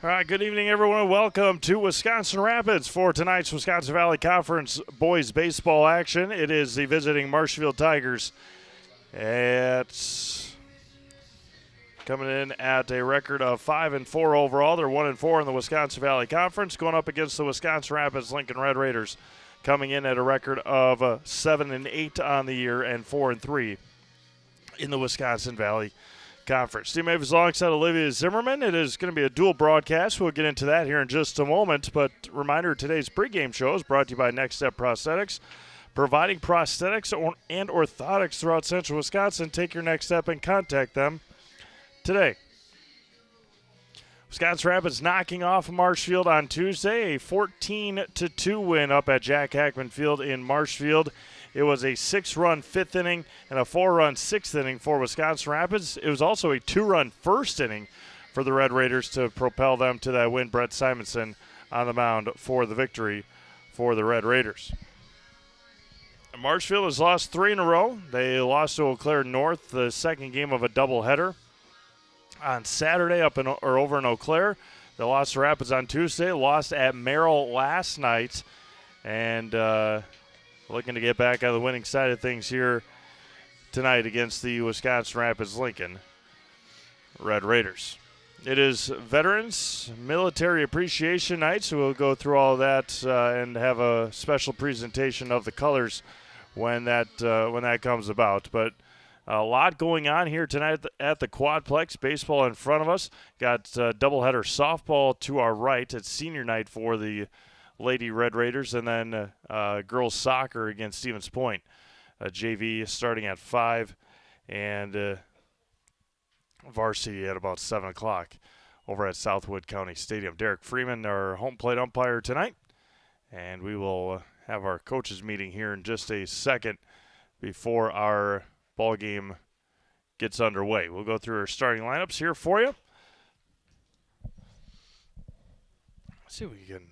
All right, good evening, everyone. Welcome to Wisconsin Rapids for tonight's Wisconsin Valley Conference boys baseball action. It is the visiting Marshfield Tigers at coming in at a record of 5-4 overall. They're 1-4 in the Wisconsin Valley Conference, going up against the Wisconsin Rapids Lincoln Red Raiders, coming in at a record of 7-8 on the year and 4-3 in the Wisconsin Valley Conference. Steve Mavis alongside Olivia Zimmerman. It is going to be a dual broadcast. We'll get into that here in just a moment. But reminder, today's pregame show is brought to you by Next Step Prosthetics, providing prosthetics and orthotics throughout central Wisconsin. Take your next step and contact them today. Wisconsin Rapids knocking off Marshfield on Tuesday, a 14-2 win up at Jack Hackman Field in Marshfield. It was a 6-run fifth inning and a 4-run sixth inning for Wisconsin Rapids. It was also a 2-run first inning for the Red Raiders to propel them to that win. Brett Simonson on the mound for the victory for the Red Raiders. Marshfield has lost 3 in a row. They lost to Eau Claire North, the second game of a doubleheader on Saturday over in Eau Claire. They lost to Rapids on Tuesday, lost at Merrill last night, and looking to get back on the winning side of things here tonight against the Wisconsin Rapids Lincoln Red Raiders. It is Veterans Military Appreciation Night, so we'll go through all of that and have a special presentation of the colors when that comes about. But a lot going on here tonight at the Quadplex. Baseball in front of us. Got doubleheader softball to our right. It's senior night for the Lady Red Raiders, and then girls soccer against Stevens Point. JV starting at 5, and varsity at about 7 o'clock over at Southwood County Stadium. Derek Freeman, our home plate umpire tonight, and we will have our coaches meeting here in just a second before our ball game gets underway. We'll go through our starting lineups here for you. Let's see if we can.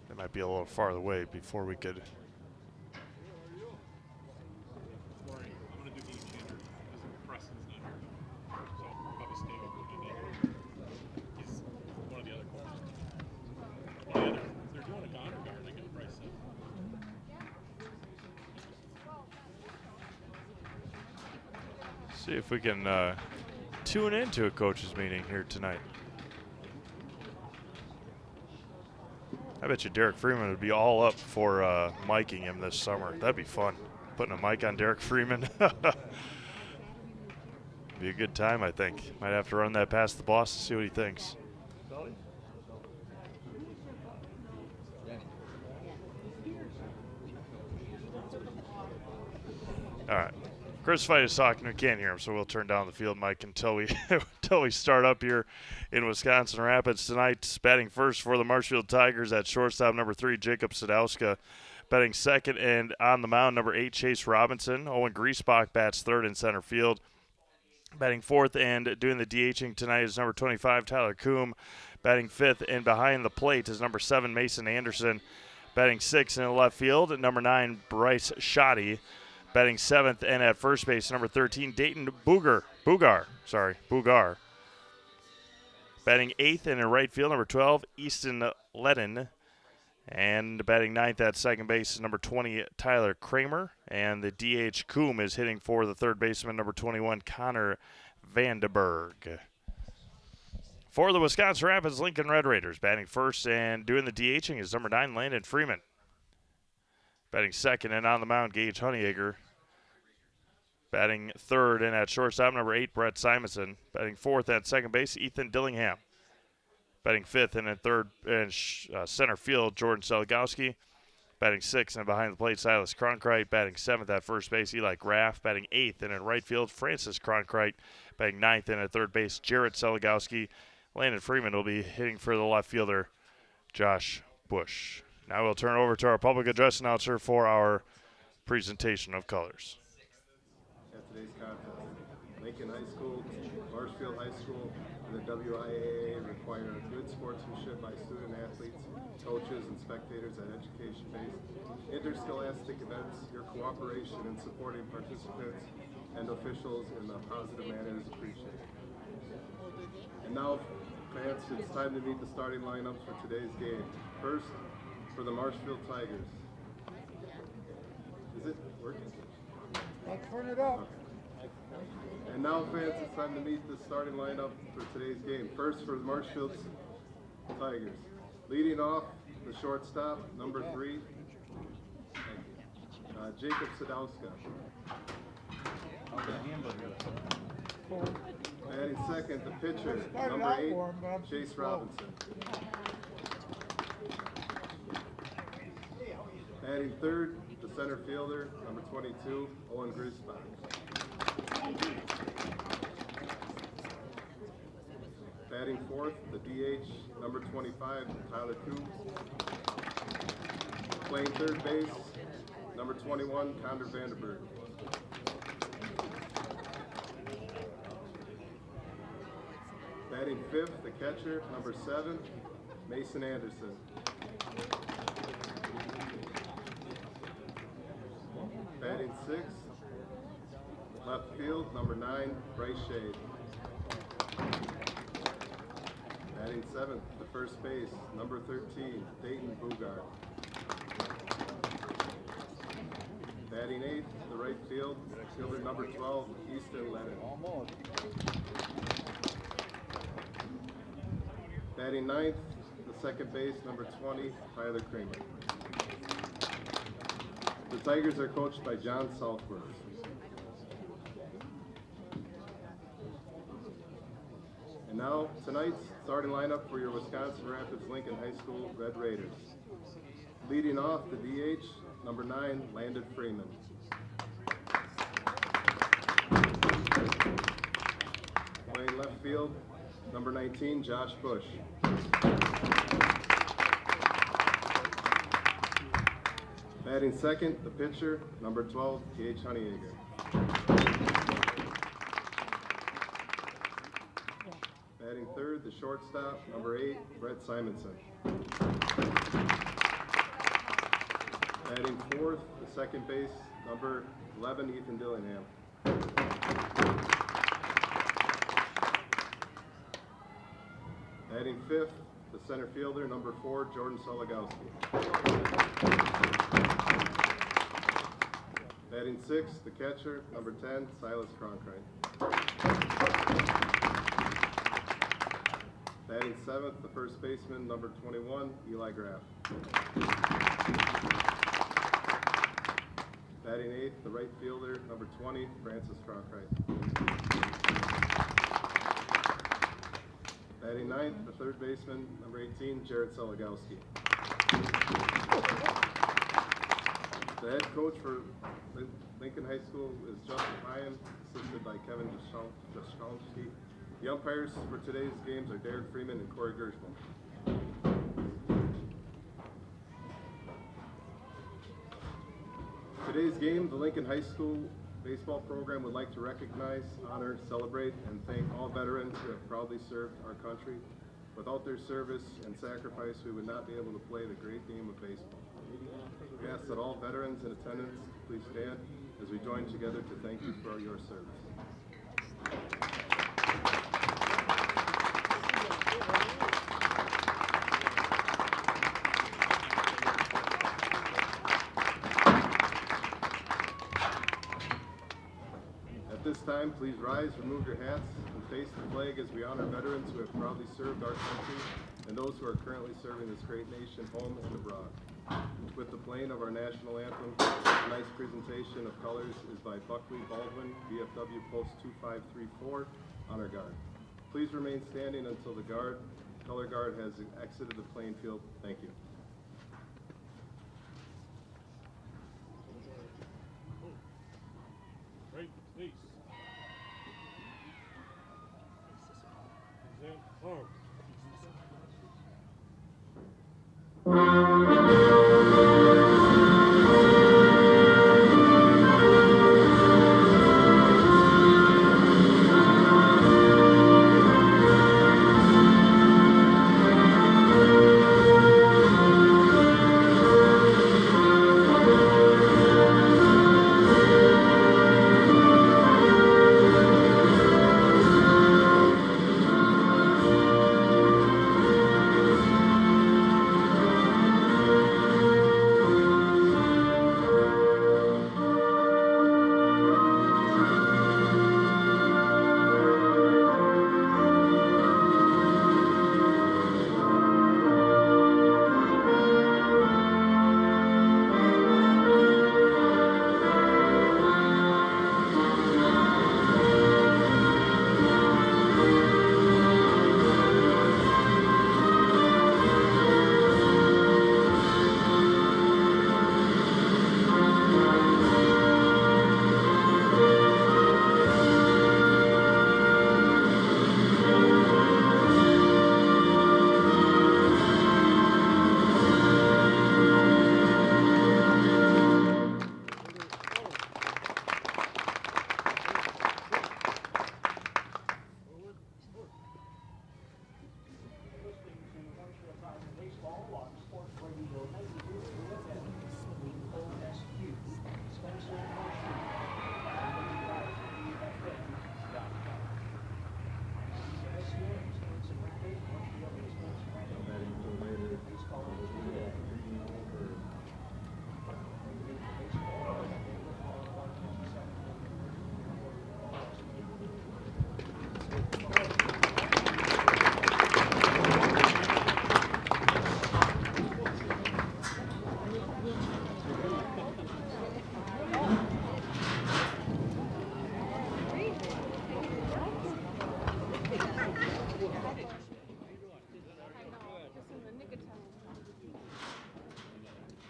It might be a little farther away before we could. See if we can tune into a coaches meeting here tonight. I bet you Derek Freeman would be all up for miking him this summer. That'd be fun. Putting a mic on Derek Freeman. Be a good time, I think. Might have to run that past the boss to see what he thinks. All right. Chris Fight is talking. We can't hear him, so we'll turn down the field mic until we start up here in Wisconsin Rapids tonight. Batting first for the Marshfield Tigers at shortstop, number 3, Jacob Sadowska. Batting second and on the mound, number 8, Chase Robinson. Owen Griesbach bats third in center field. Batting fourth and doing the DHing tonight is number 25, Tyler Coombe. Batting fifth and behind the plate is number 7, Mason Anderson. Batting sixth in the left field, number 9, Bryce Shoddy. Batting seventh and at first base, number 13, Dayton Bugar. Batting eighth and in right field, number 12, Easton Ledden. And batting ninth at second base, number 20, Tyler Kramer. And the DH Coombe is hitting for the third baseman, number 21, Connor Vandenberg. For the Wisconsin Rapids Lincoln Red Raiders, batting first and doing the DHing is number 9, Landon Freeman. Batting second and on the mound, Gage Honeyegger. Batting third and at shortstop, number 8, Brett Simonson. Batting fourth at second base, Ethan Dillingham. Batting fifth and in third and center field, Jordan Seligowski. Batting sixth and behind the plate, Silas Cronkrite. Batting seventh at first base, Eli Graff. Batting eighth and in right field, Francis Cronkrite. Batting ninth and at third base, Jarrett Seligowski. Landon Freeman will be hitting for the left fielder, Josh Bush. Now we'll turn over to our public address announcer for our presentation of colors. At today's contest, Lincoln High School, Marshfield High School, and the WIAA require good sportsmanship by student athletes, coaches, and spectators at education-based interscholastic events. Your cooperation in supporting participants and officials in a positive manner is appreciated. And now, fans, it's time to meet the starting lineups for today's game. First, for the Marshfield Tigers. Is it working? I'll turn it up. Okay. And now, fans, it's time to meet the starting lineup for today's game. First, for the Marshfield Tigers. Leading off, the shortstop, number 3, Jacob Sadowska. Batting second, the pitcher, number 8, Chase Robinson. Batting third, the center fielder, number 22, Owen Griesbach. Batting fourth, the DH, number 25, Tyler Coombs. Playing third base, number 21, Connor Vanderberg. Batting fifth, the catcher, number 7, Mason Anderson. Batting sixth, left field, number 9, Bryce Shade. Batting seventh, the first base, number 13, Dayton Bugard. Batting eighth, the right field, fielder number 12, Easton Lennon. Batting ninth, the second base, number 20, Tyler Kramer. The Tigers are coached by John Southworth. And now, tonight's starting lineup for your Wisconsin Rapids Lincoln High School Red Raiders. Leading off, the DH, number 9, Landon Freeman. Playing left field, number 19, Josh Bush. Batting second, the pitcher, number 12, T.H. Honeyacre. Batting third, the shortstop, number 8, Brett Simonson. Batting fourth, the second base, number 11, Ethan Dillingham. Batting fifth, the center fielder, number 4, Jordan Soligowski. Batting sixth, the catcher, number 10, Silas Cronkite. Batting seventh, the first baseman, number 21, Eli Graff. Batting eighth, the right fielder, number 20, Francis Cronkite. Batting ninth, the third baseman, number 18, Jared Soligowski. The head coach for Lincoln High School is Justin Ryan, assisted by Kevin Jaschowski. The umpires for today's games are Derek Freeman and Corey Gershman. Today's game, the Lincoln High School baseball program would like to recognize, honor, celebrate, and thank all veterans who have proudly served our country. Without their service and sacrifice, we would not be able to play the great game of baseball. We ask that all veterans in attendance please stand as we join together to thank you for your service. At this time, please rise, remove your hats, and face the flag as we honor veterans who have proudly served our country and those who are currently serving this great nation home and abroad. With the playing of our national anthem, tonight's presentation of colors is by Buckley Baldwin, VFW Post 2534, Honor Guard. Please remain standing until the color guard has exited the playing field. Thank you. Right, please. Oh.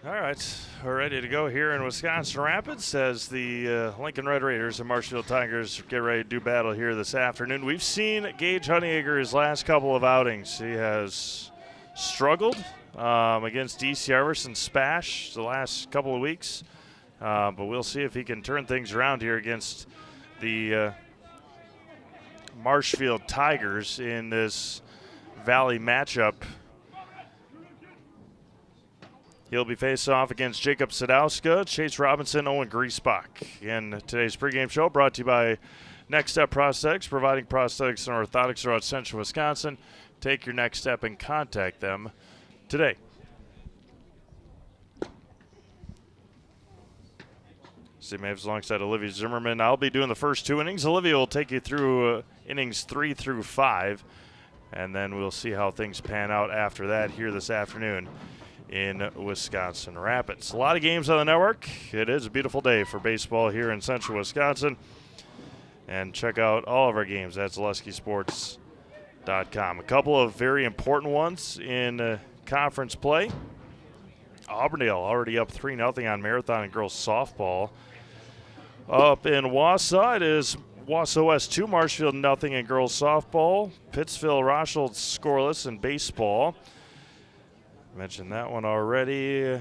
All right, we're ready to go here in Wisconsin Rapids as the Lincoln Red Raiders and Marshfield Tigers get ready to do battle here this afternoon. We've seen Gage Honeyacre his last couple of outings. He has struggled against DC Iverson Spash the last couple of weeks, but we'll see if he can turn things around here against the Marshfield Tigers in this Valley matchup. He'll be facing off against Jacob Sadowska, Chase Robinson, Owen Griesbach. In today's pregame show, brought to you by Next Step Prosthetics, providing prosthetics and orthotics throughout central Wisconsin. Take your next step and contact them today. Steve Maves alongside Olivia Zimmerman. I'll be doing the first 2 innings. Olivia will take you through innings 3 through 5, and then we'll see how things pan out after that here this afternoon in Wisconsin Rapids. A lot of games on the network. It is a beautiful day for baseball here in central Wisconsin. And check out all of our games at ZaleskiSports.com. A couple of very important ones in conference play. Auburndale already up 3-0 on Marathon and girls softball. Up in Wausau, it is Wausau West 2, Marshfield 0 in girls softball. Pittsville Rochelle scoreless in baseball. Mentioned that one already.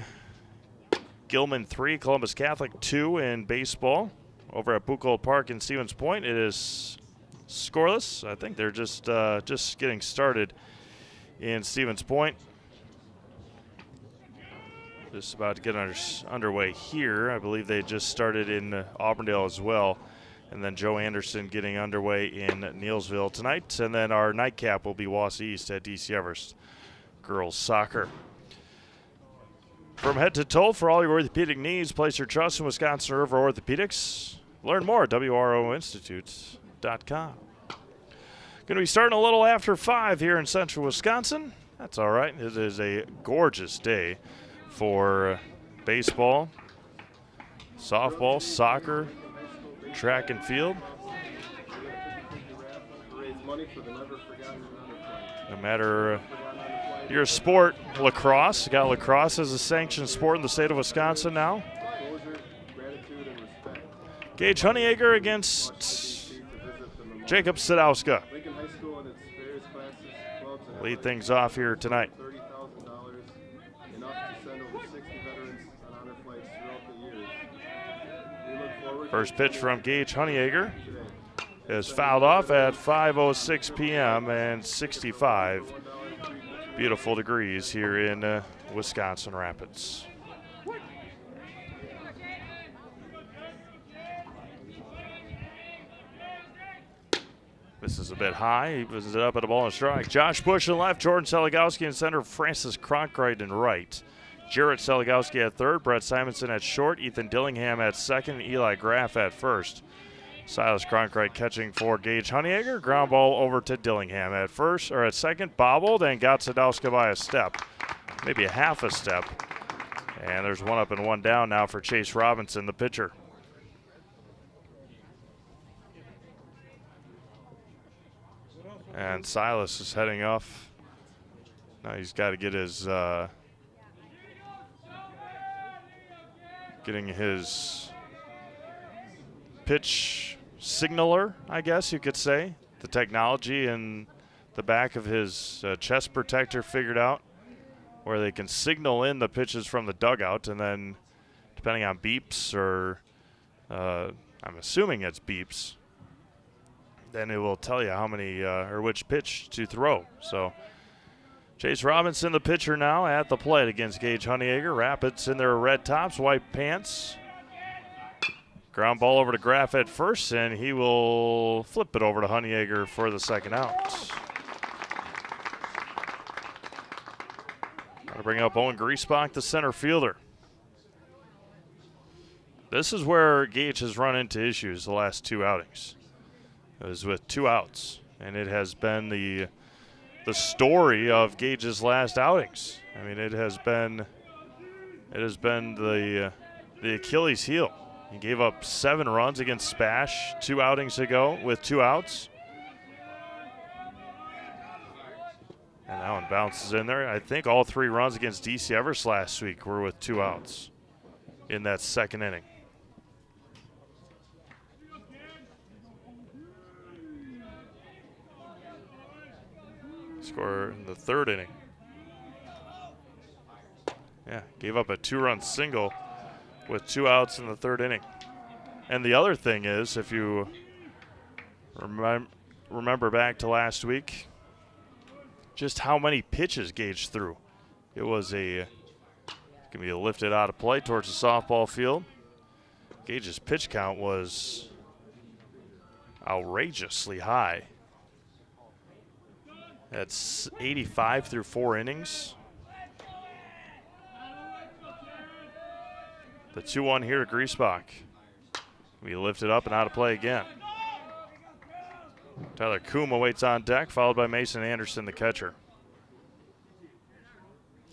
Gilman 3, Columbus Catholic 2 in baseball. Over at Buchholz Park in Stevens Point, it is scoreless. I think they're just getting started in Stevens Point. Just about to get underway here. I believe they just started in Auburndale as well. And then Joe Anderson getting underway in Neilsville tonight. And then our nightcap will be Wausau East at DC Everest girls soccer. From head to toe for all your orthopedic needs, place your trust in Wisconsin River Orthopedics. Learn more at WROinstitute.com. Going to be starting a little after 5 here in central Wisconsin. That's all right. It is a gorgeous day for baseball, softball, soccer, track and field. No matter your sport, lacrosse. Got lacrosse as a sanctioned sport in the state of Wisconsin now. Gage Honeyacre against Jacob Sadowska. Lead things off here tonight. First pitch from Gage Honeyacre is fouled off at 5:06 p.m. and 65 beautiful degrees here in Wisconsin Rapids. This is a bit high. He puts it up at a ball and strike. Josh Bush in left, Jordan Seligowski in center, Francis Cronkright in right. Jarrett Seligowski at third, Brett Simonson at short, Ethan Dillingham at second, Eli Graff at first. Silas Cronkright catching for Gage Honeyacre. Ground ball over to Dillingham at first, or at second, bobbled and got Sadowska by a step, maybe a half a step. And there's one up and one down now for Chase Robinson, the pitcher. And Silas is heading off. Now he's got to get his getting his pitch signaler, I guess you could say. The technology in the back of his chest protector figured out where they can signal in the pitches from the dugout, and then depending on beeps or I'm assuming it's beeps, then it will tell you how many or which pitch to throw. So Chase Robinson, the pitcher now at the plate against Gage Honeyacre. Rapids in their red tops, white pants. Ground ball over to Graff at first, and he will flip it over to Honeyacre for the second out. Got to bring up Owen Griesbach, the center fielder. This is where Gage has run into issues the last 2 outings. It was with 2 outs, and it has been the story of Gage's last outings. I mean, it has been the Achilles heel. He gave up 7 runs against Spash 2 outings ago with 2 outs. And that one bounces in there. I think all 3 runs against DC Everest last week were with 2 outs in that second inning. Score in the third inning. Yeah, gave up a 2-run single with 2 outs in the third inning. And the other thing is, if you remember back to last week, just how many pitches Gage threw. It was going to be lifted out of play towards the softball field. Gage's pitch count was outrageously high. That's 85 through 4 innings. The 2-1 here to Griesbach. We lifted up and out of play again. Tyler Kuma waits on deck, followed by Mason Anderson, the catcher.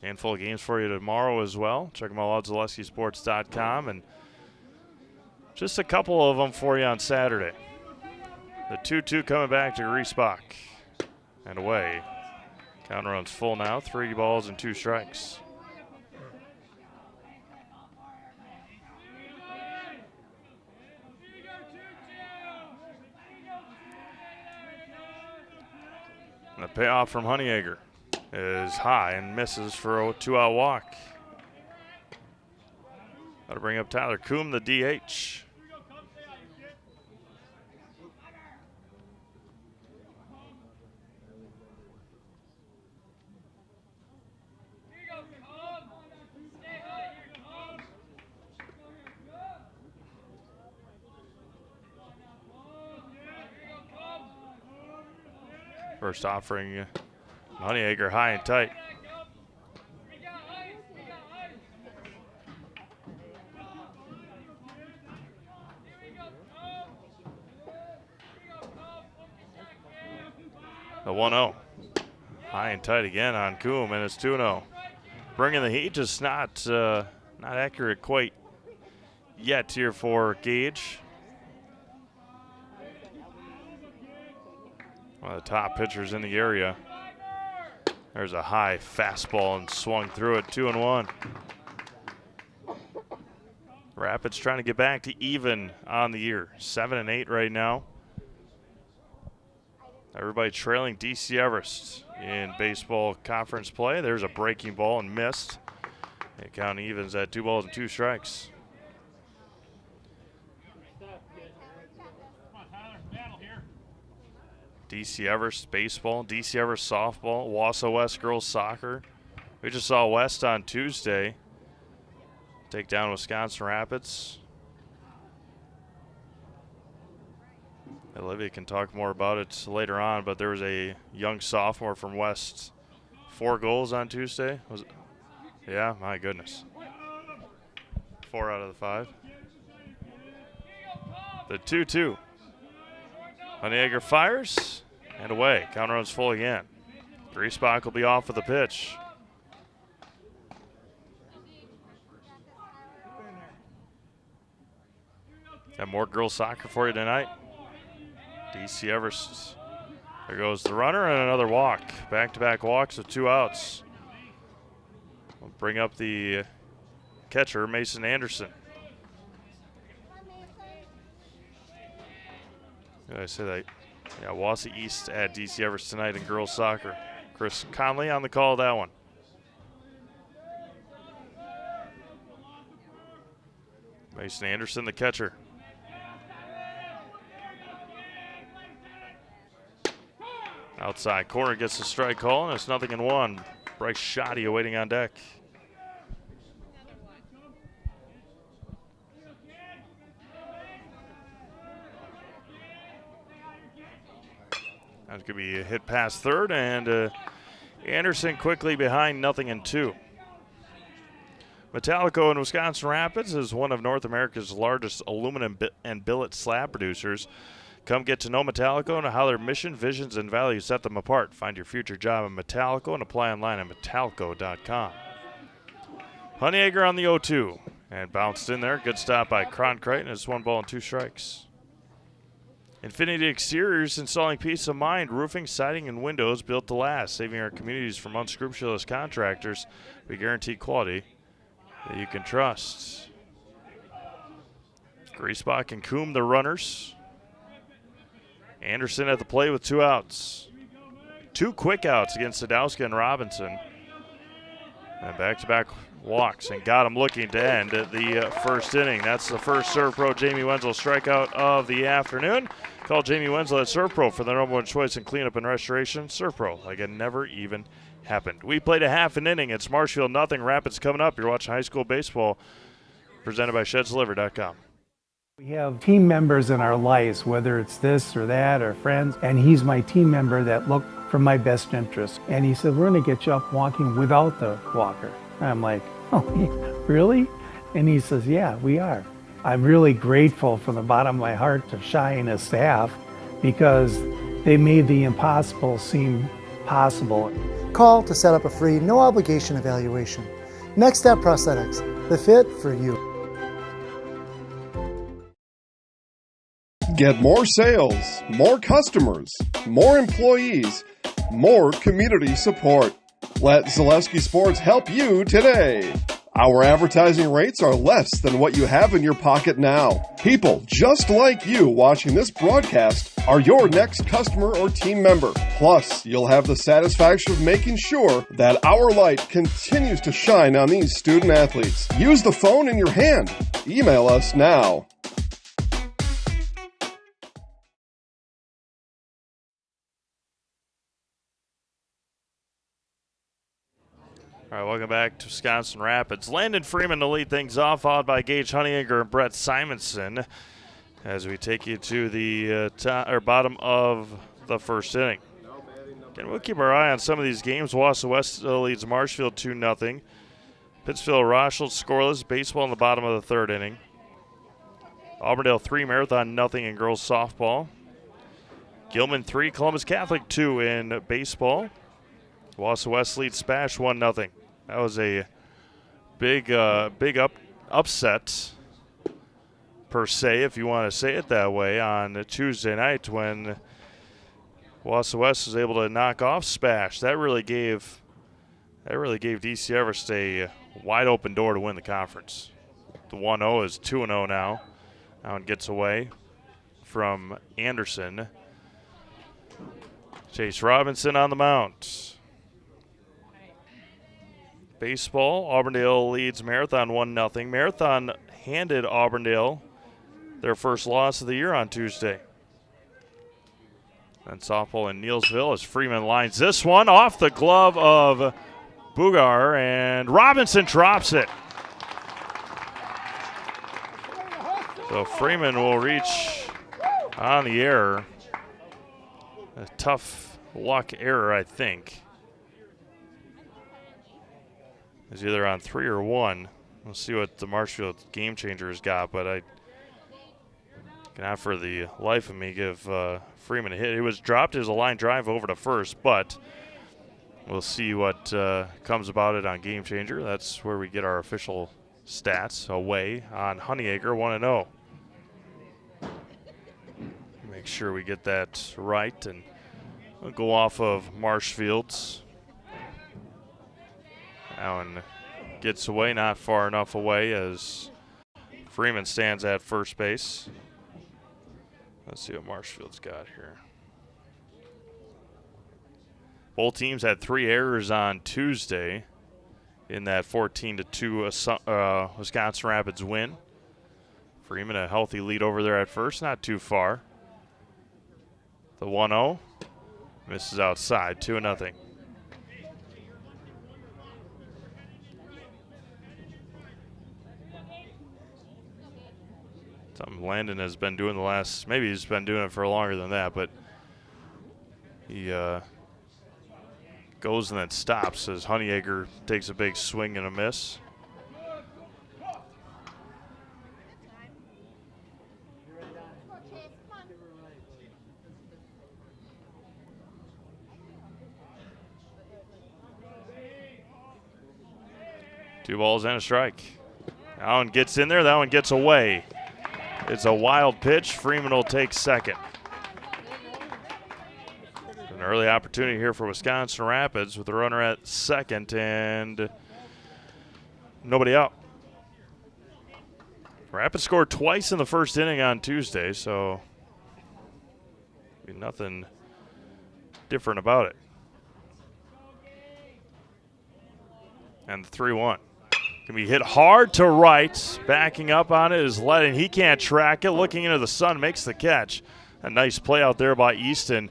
Handful of games for you tomorrow as well. Check them all out at ZaleskiSports.com. And just a couple of them for you on Saturday. The 2-2 coming back to Griesbach. And away. Count runs full now. 3 balls and 2 strikes. And the payoff from Honeyegger is high and misses for a 2-out walk. Got to bring up Tyler Coombe, the DH. First offering, Honeyegger high and tight. The 1-0. High and tight again on Coombe, and it's 2-0. Bringing the heat, just not accurate quite yet here for Gage. One of the top pitchers in the area. There's a high fastball and swung through it, 2-1. Rapids trying to get back to even on the year, 7-8 right now. Everybody trailing DC Everest in baseball conference play. There's a breaking ball and missed. They count evens at 2 balls and 2 strikes. DC Everest baseball, DC Everest softball, Wausau West girls soccer. We just saw West on Tuesday take down Wisconsin Rapids. Olivia can talk more about it later on, but there was a young sophomore from West, 4 goals on Tuesday. Was it? Yeah, my goodness. 4 out of the 5. The 2-2. Honeyegger fires and away. Counter runs full again. Griesbach will be off with the pitch. Got more girls soccer for you tonight. DC Everest. There goes the runner and another walk. Back-to-back walks with 2 outs. We'll bring up the catcher, Mason Anderson. Did I say that? Yeah, Wausau East at DC Everest tonight in girls soccer. Chris Conley on the call of that one. Mason Anderson, the catcher. Outside corner gets the strike call, and it's 0-1. Bryce Shoddy awaiting on deck. That's going to be a hit past third, and Anderson quickly behind 0-2. Metallico in Wisconsin Rapids is one of North America's largest aluminum and billet slab producers. Come get to know Metallico and how their mission, visions, and values set them apart. Find your future job in Metallico and apply online at metallico.com. Honeyegger on the 0-2 and bounced in there. Good stop by Cronkite, and it's 1 ball and 2 strikes. Infinity Exteriors, installing peace of mind, roofing, siding, and windows built to last, saving our communities from unscrupulous contractors. We guarantee quality that you can trust. Griesbach and Coombe, the runners. Anderson at the plate with 2 outs. 2 quick outs against Sadowska and Robinson. And back-to-back walks, and got him looking to end the first inning. That's the first Serve Pro Jamie Wenzel strikeout of the afternoon. Call Jamie Wenzel at Serve Pro for the #1 choice in cleanup and restoration. Serve Pro, like it never even happened. We played a half an inning. It's Marshfield nothing. Rapids coming up. You're watching high school baseball presented by ShedsDeliver.com. We have team members in our lives, whether it's this or that or friends, and he's my team member that look for my best interest. And he said, we're going to get you up walking without the walker. And I'm like, oh, really? And he says, yeah, we are. I'm really grateful from the bottom of my heart to Shai and his staff because they made the impossible seem possible. Call to set up a free, no obligation evaluation. Next Step Prosthetics, the fit for you. Get more sales, more customers, more employees, more community support. Let Zaleski Sports help you today. Our advertising rates are less than what you have in your pocket now. People just like you watching this broadcast are your next customer or team member. Plus, you'll have the satisfaction of making sure that our light continues to shine on these student athletes. Use the phone in your hand. Email us now. All right, welcome back to Wisconsin Rapids. Landon Freeman to lead things off, followed by Gage Honeyegger and Brett Simonson as we take you to the bottom of the first inning. Again, we'll keep our eye on some of these games. Wausau West leads Marshfield 2-0. Pittsfield Rochelle scoreless. Baseball in the bottom of the third inning. Auburndale 3, Marathon nothing in girls softball. Gilman 3, Columbus Catholic 2 in baseball. Wausau West leads Spash 1-0. That was a big upset, per se, if you want to say it that way, on Tuesday night when Wausau West was able to knock off Spash. That really gave DC Everest a wide open door to win the conference. The 1-0 is 2-0 now. That one gets away from Anderson. Chase Robinson on the mound. Baseball, Auburndale leads Marathon 1-0. Marathon handed Auburndale their first loss of the year on Tuesday. And softball in Neelsville as Freeman lines this one off the glove of Bugar, and Robinson drops it. So Freeman will reach on the error. A tough luck error, I think. Is either on 3 or 1. We'll see what the Marshfield game changer has got, but I cannot for the life of me give Freeman a hit. It was dropped as a line drive over to first, but we'll see what comes about it on game changer. That's where we get our official stats away on Honeyegger 1-0. Make sure we get that right, and we'll go off of Marshfield's. That one gets away, not far enough away as Freeman stands at first base. Let's see what Marshfield's got here. Both teams had 3 errors on Tuesday in that 14-2 Wisconsin Rapids win. Freeman a healthy lead over there at first, not too far. The 1-0 misses outside, 2-0. Something Landon has been doing the last, maybe he's been doing it for longer than that, but he goes and then stops as Honeyegger takes a big swing and a miss. Two balls and a strike. That one gets in there, that one gets away. It's a wild pitch. Freeman will take second. An early opportunity here for Wisconsin Rapids with the runner at second and nobody out. Rapids scored twice in the first inning on Tuesday, so nothing different about it. And the 3-1. Can be hit hard to right. Backing up on it is Ledden. He can't track it. Looking into the sun, makes the catch. A nice play out there by Easton.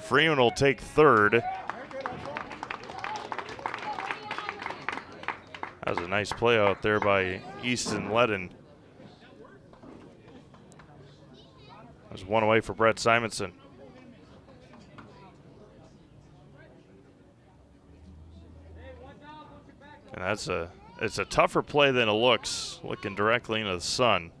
Freeman will take third. That was a nice play out there by Easton Ledden. There's one away for Brett Simonson. And it's a tougher play than it looks, looking directly into the sun.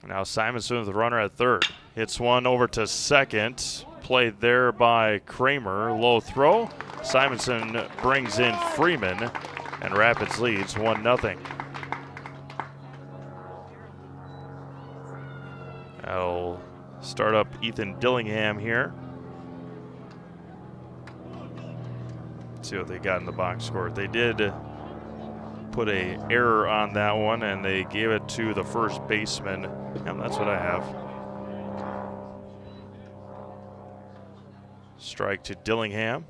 Now Simonson with the runner at third. Hits one over to second. Played there by Kramer. Low throw. Simonson brings in Freeman, and Rapids leads 1-0. That'll start up Ethan Dillingham here. Let's see what they got in the box score. They did put a error on that one, and they gave it to the first baseman. Yeah, that's what I have. Strike to Dillingham.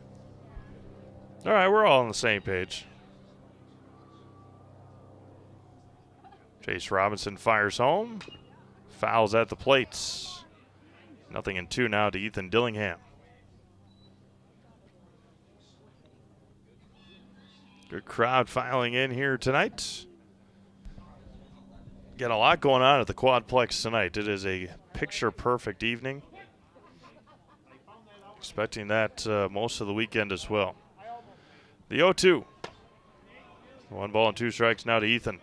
All right, we're all on the same page. Chase Robinson fires home. Fouls at the plates. 0-2 now to Ethan Dillingham. Good crowd filing in here tonight. Got a lot going on at the Quadplex tonight. It is a picture-perfect evening. Expecting that most of the weekend as well. The 0-2. 1 ball and 2 strikes now to Ethan.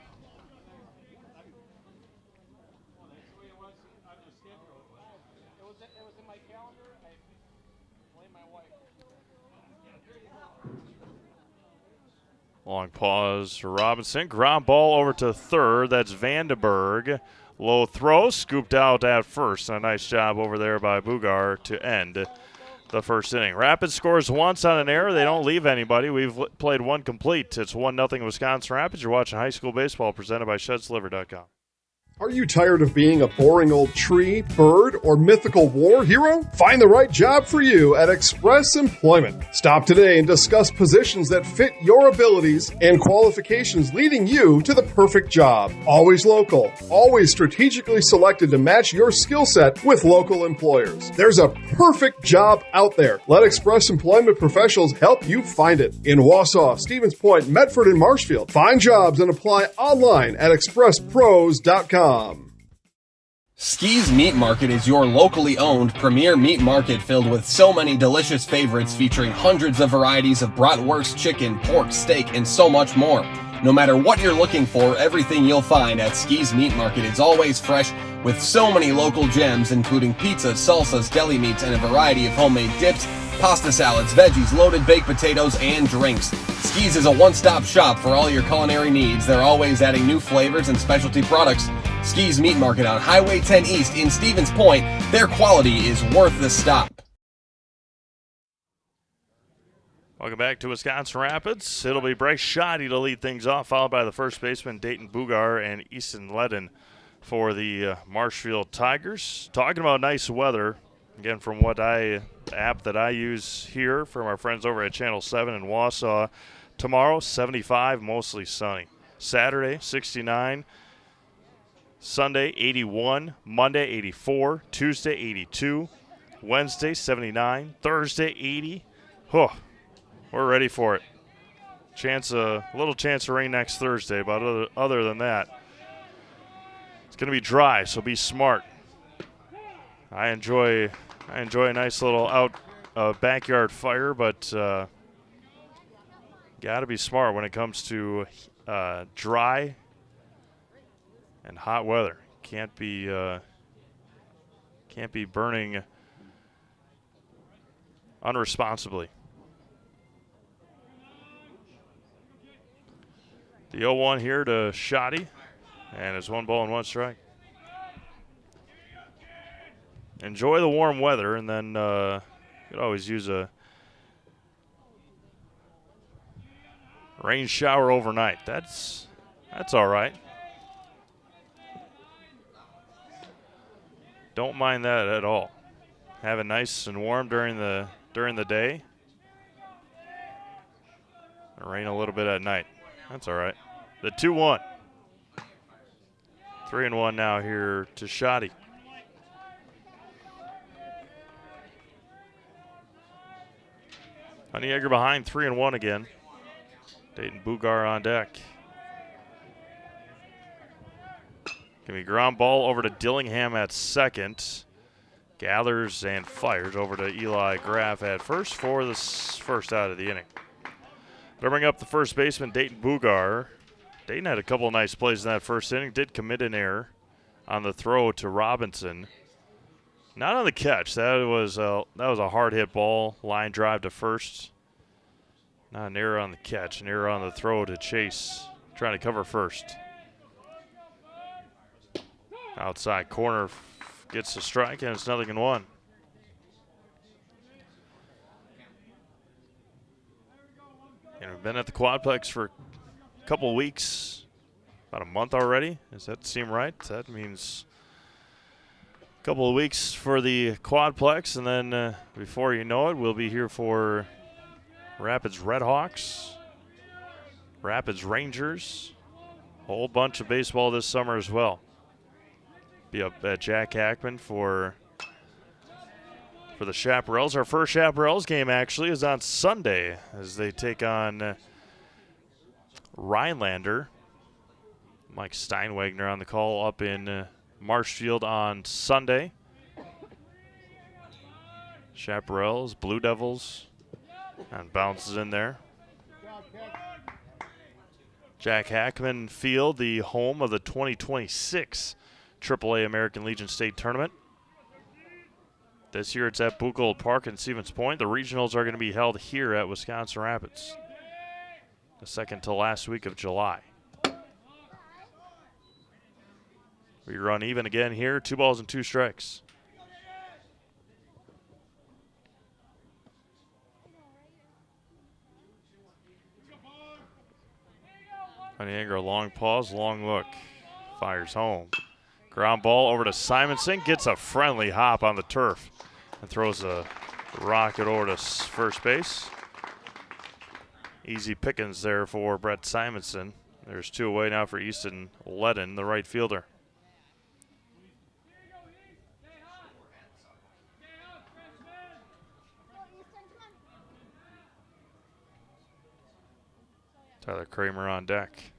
Long pause for Robinson. Ground ball over to third. That's Vandenberg. Low throw, scooped out at first. A nice job over there by Bugar to end the first inning. Rapids scores once on an error. They don't leave anybody. We've played one complete. It's 1-0 Wisconsin Rapids. You're watching high school baseball presented by ShedsLiver.com. Are you tired of being a boring old tree, bird, or mythical war hero? Find the right job for you at Express Employment. Stop today and discuss positions that fit your abilities and qualifications, leading you to the perfect job. Always local, always strategically selected to match your skill set with local employers. There's a perfect job out there. Let Express Employment professionals help you find it. In Wausau, Stevens Point, Medford, and Marshfield. Find jobs and apply online at expresspros.com. Ski's Meat Market is your locally owned premier meat market filled with so many delicious favorites featuring hundreds of varieties of bratwurst, chicken, pork, steak, and so much more. No matter what you're looking for, everything you'll find at Ski's Meat Market is always fresh with so many local gems including pizzas, salsas, deli meats, and a variety of homemade dips, pasta salads, veggies, loaded baked potatoes, and drinks. Ski's is a one-stop shop for all your culinary needs. They're always adding new flavors and specialty products. Ski's Meat Market on Highway 10 East in Stevens Point. Their quality is worth the stop. Welcome back to Wisconsin Rapids. It'll be Bryce Shoddy to lead things off, followed by the first baseman Dayton Bugar and Easton Ledden for the Marshfield Tigers. Talking about nice weather, again from the app that I use here from our friends over at Channel 7 in Wausau. Tomorrow, 75, mostly sunny. Saturday, 69. Sunday, 81. Monday, 84. Tuesday, 82. Wednesday, 79. Thursday, 80. We're ready for it. A little chance of rain next Thursday, but other than that, it's going to be dry, so be smart. I enjoy a nice little backyard fire, but got to be smart when it comes to dry and hot weather. Can't be burning unresponsibly. The 0-1 here to Shoddy, and it's 1 ball and 1 strike. enjoy the warm weather, and then you could always use a rain shower overnight. That's all right. Don't mind that at all. Have it nice and warm during the day. Rain a little bit at night. That's all right. The 2-1. 3-1 now here to Shoddy. Honeyegger behind 3-1 again. Dayton Bugar on deck. Give me ground ball over to Dillingham at second. Gathers and fires over to Eli Graff at first for the first out of the inning. They'll bring up the first baseman, Dayton Bugar. Dayton had a couple of nice plays in that first inning. Did commit an error on the throw to Robinson. Not on the catch. That was a hard hit ball. Line drive to first. Not an error on the catch. An error on the throw to Chase. Trying to cover first. Outside corner gets the strike, and it's 0-1. And we've been at the Quadplex for a couple of weeks, about a month already. Does that seem right? That means a couple of weeks for the Quadplex, and then before you know it, we'll be here for Rapids Redhawks, Rapids Rangers, a whole bunch of baseball this summer as well. Be up at Jack Hackman for the Chaparrals. Our first Chaparrals game actually is on Sunday as they take on Rhinelander. Mike Steinwagner on the call up in Marshfield on Sunday. Chaparrals, Blue Devils, and bounces in there. Jack Hackman Field, the home of the 2026 AAA American Legion State Tournament. This year it's at Buchholz Park in Stevens Point. The regionals are going to be held here at Wisconsin Rapids, the second to last week of July. We run even again here, 2 balls and 2 strikes. Honeyegger, a long pause, long look. Fires home. Ground ball over to Simonson. Gets a friendly hop on the turf and throws a rocket over to first base. Easy pickings there for Brett Simonson. There's 2 away now for Easton Ledden, the right fielder. Tyler Kramer on deck.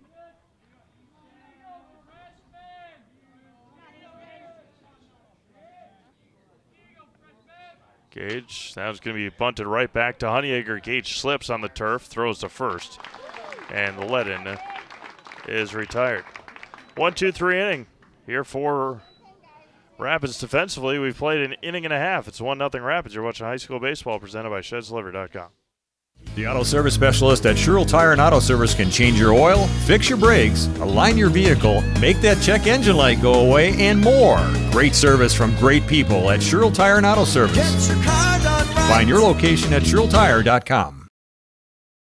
Gage, that was going to be bunted right back to Honeyegger. Gage slips on the turf, throws to first, and Ledden is retired. 1-2-3 inning here for Rapids defensively. We've played an inning and a half. It's 1-0 Rapids. You're watching high school baseball presented by ShedsLiver.com. The auto service specialist at Sherrill Tire and Auto Service can change your oil, fix your brakes, align your vehicle, make that check engine light go away, and more. Great service from great people at Sherrill Tire and Auto Service. Find your location at SherrillTire.com.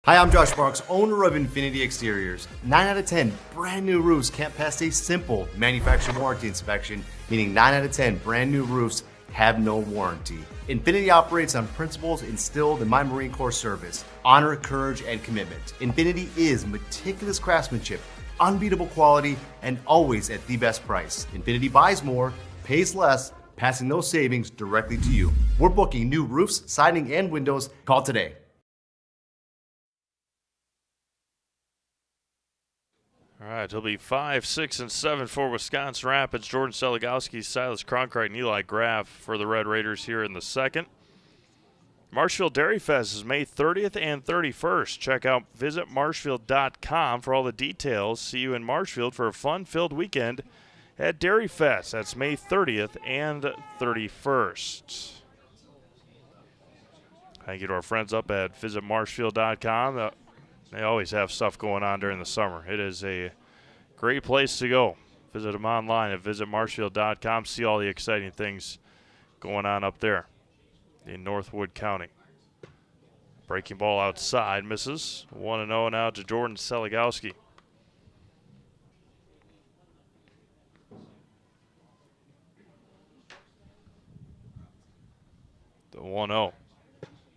Hi, I'm Josh Marks, owner of Infinity Exteriors. 9 out of 10 brand new roofs can't pass a simple manufacturer warranty inspection, meaning 9 out of 10 brand new roofs have no warranty. Infinity operates on principles instilled in my Marine Corps service: honor, courage, and commitment. Infinity is meticulous craftsmanship, unbeatable quality, and always at the best price. Infinity buys more, pays less, passing those savings directly to you. We're booking new roofs, siding, and windows. Call today. All right, it'll be 5, 6, and 7 for Wisconsin Rapids. Jordan Seligowski, Silas Cronkite, and Eli Graff for the Red Raiders here in the second. Marshfield Dairy Fest is May 30th and 31st. Check out visitmarshfield.com for all the details. See you in Marshfield for a fun-filled weekend at Dairy Fest. That's May 30th and 31st. Thank you to our friends up at visitmarshfield.com. They always have stuff going on during the summer. It is a great place to go. Visit them online at visitmarshfield.com. See all the exciting things going on up there in Northwood County. Breaking ball outside, misses. 1-0 now to Jordan Seligowski. The 1-0.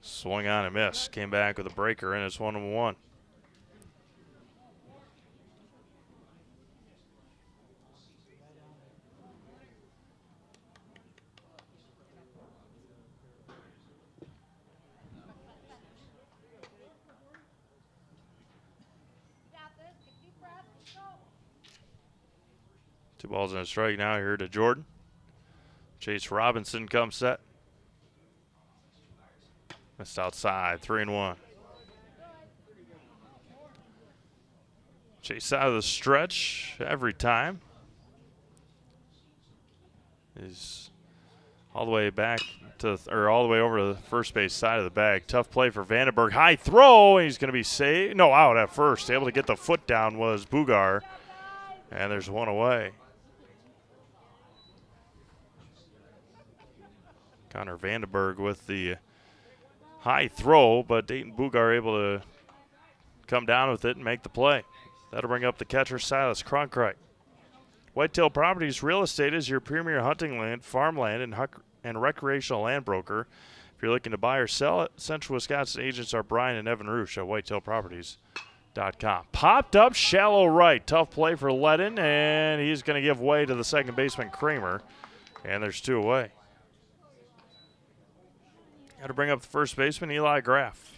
Swung on and missed. Came back with a breaker, and it's 1-1. Two balls and a strike now here to Jordan. Chase Robinson comes set. Missed outside, 3-1. Chase out of the stretch every time. Is all the way back to, or all the way over to the first base side of the bag. Tough play for Vandenberg. High throw, and he's going to be saved. No, out at first. Able to get the foot down was Bugar. And there's one away. Connor Vandenberg with the high throw, but Dayton Bugar able to come down with it and make the play. That'll bring up the catcher, Silas Cronkright. Whitetail Properties Real Estate is your premier hunting land, farmland, and recreational land broker. If you're looking to buy or sell it, Central Wisconsin agents are Brian and Evan Roosh at whitetailproperties.com. Popped up shallow right. Tough play for Ledden, and he's going to give way to the second baseman, Kramer. And there's two away. Got to bring up the first baseman, Eli Graff.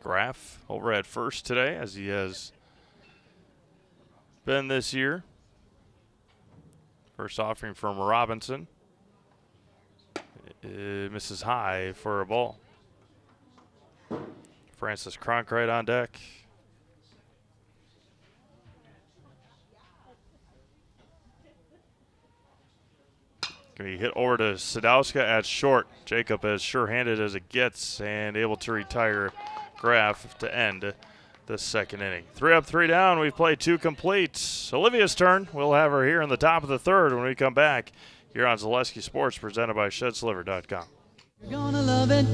Graff over at first today, as he has been this year. First offering from Robinson. Misses high for a ball. Francis Cronkright on deck. Going to be hit over to Sadowska at short. Jacob as sure-handed as it gets and able to retire Graff to end the second inning. 3 up, 3 down. We've played 2 complete. Olivia's turn. We'll have her here in the top of the third when we come back here on Zaleski Sports, presented by ShedSliver.com. You're gonna love it.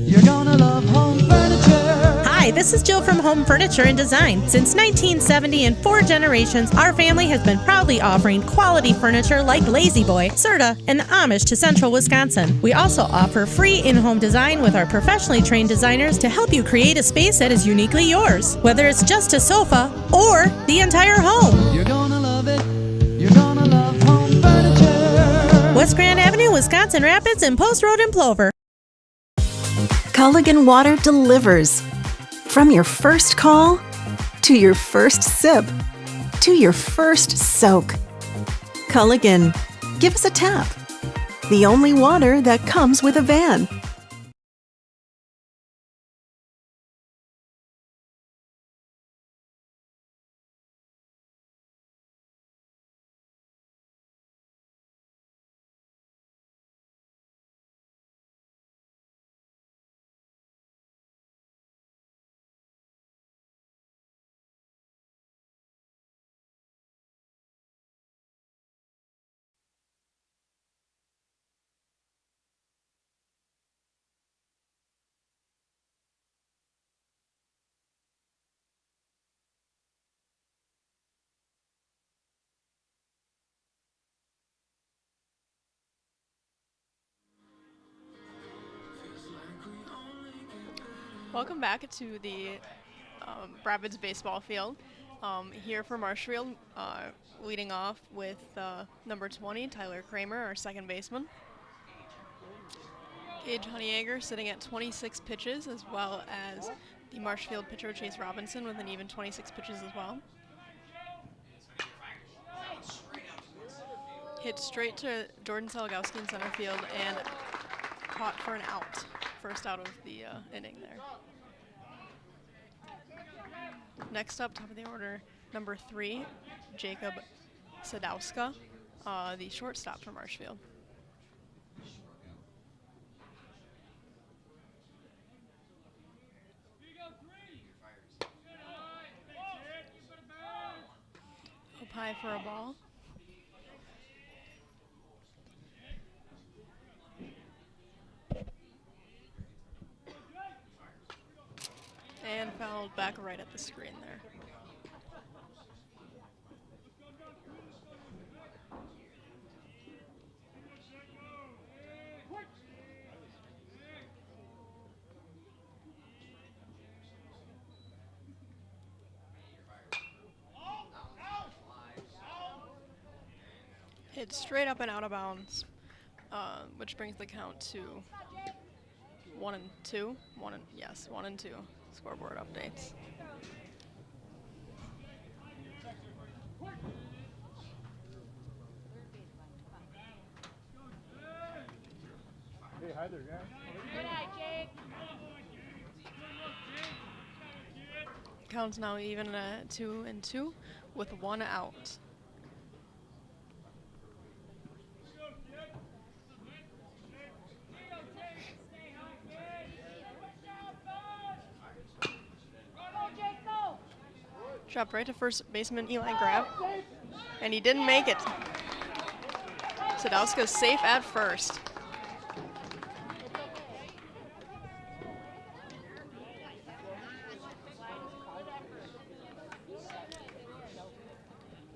You're gonna love home furniture. Hi, this is Jill from Home Furniture and Design. Since 1970 and 4 generations, our family has been proudly offering quality furniture like Lazy Boy, Serta, and the Amish to Central Wisconsin. We also offer free in-home design with our professionally trained designers to help you create a space that is uniquely yours, whether it's just a sofa or the entire home. You're gonna love it. You're gonna love home furniture. West Grand Avenue, Wisconsin Rapids, and Post Road in Plover. Culligan Water delivers. From your first call, to your first sip, to your first soak. Culligan, give us a tap. The only water that comes with a van. Welcome back to the Rapids baseball field. Here for Marshfield, leading off with number 20, Tyler Kramer, our second baseman. Gage Honeyegger sitting at 26 pitches, as well as the Marshfield pitcher Chase Robinson with an even 26 pitches as well. Hit straight to Jordan Seligowski in center field and caught for an out. First out of the inning there. Next up, top of the order, number 3, Jacob Sadowska, the shortstop for Marshfield. high for a ball. And fouled back right at the screen there. Hit straight up and out of bounds, which brings the count to 1 and 2. 1 and 2. Scoreboard updates. Hey, hi there, guys. Good night, Jake. Count's now even at 2 and 2 with 1 out. Dropped right to first baseman Eli Grab, and he didn't make it. Sadowska's safe at first.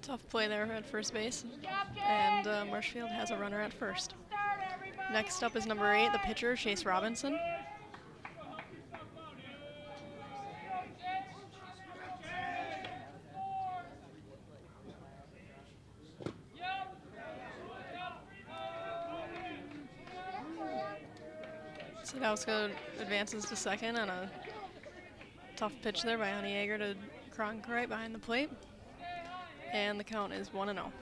Tough play there at first base, and Marshfield has a runner at first. Next up is number 8, the pitcher, Chase Robinson. Sadowska advances to second on a tough pitch there by Honeyegger to Kronk right behind the plate. And the count is 1-0.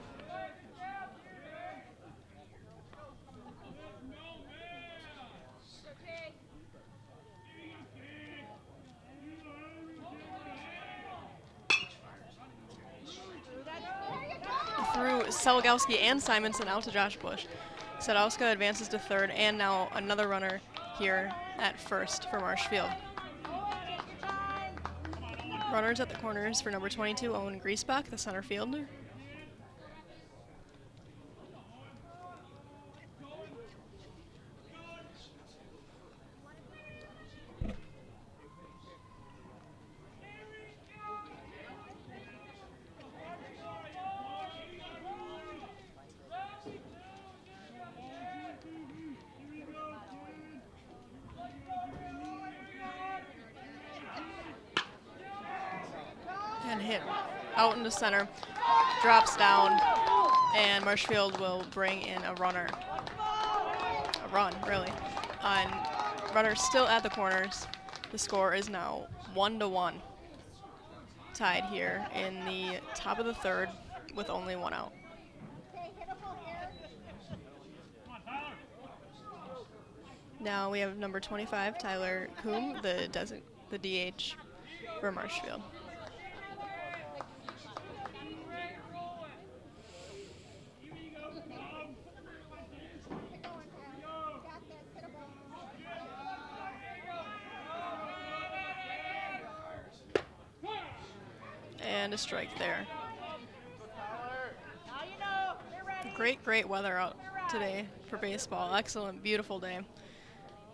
Through Selgowski and Simonson out to Josh Bush. Sadowska advances to third, and now another runner here at first for Marshfield. Runners at the corners for number 22, Owen Griesbach, the center fielder. And hit out into center, drops down, and Marshfield will bring in a runner. A run, really. On runners still at the corners. The score is now 1-1. Tied here in the top of the third with only 1 out. Now we have number 25, Tyler Coombe, the DH for Marshfield. And a strike there. Great weather out today for baseball. Excellent, beautiful day.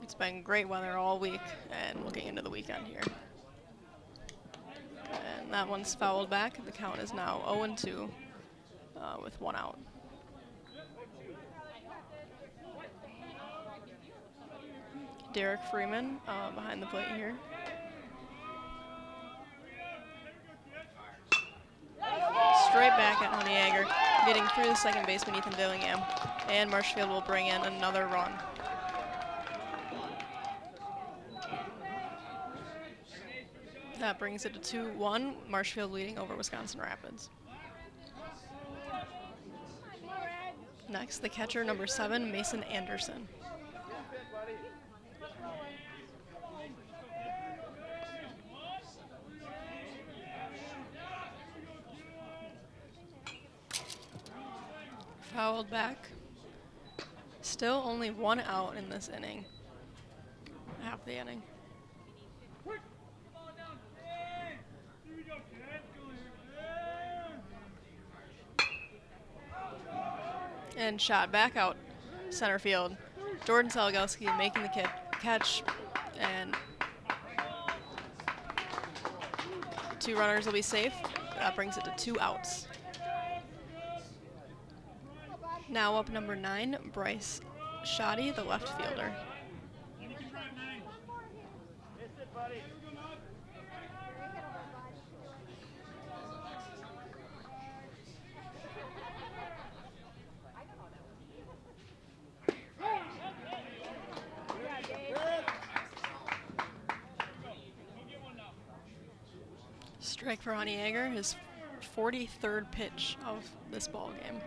It's been great weather all week and looking into the weekend here. And that one's fouled back. The count is now 0-2 with 1 out. Derek Freeman behind the plate here. Straight back at Honeyegger, getting through the second baseman Ethan Dillingham, and Marshfield will bring in another run. That brings it to 2-1, Marshfield leading over Wisconsin Rapids. Next, the catcher, number 7, Mason Anderson. Fouled back. Still only 1 out in this inning. Half the inning. And shot back out center field. Jordan Salagowski making the catch, and 2 runners will be safe. That brings it to 2 outs. Now up number 9, Bryce Shoddy, the left fielder. Strike for Honeyegger, his 43rd pitch of this ball game.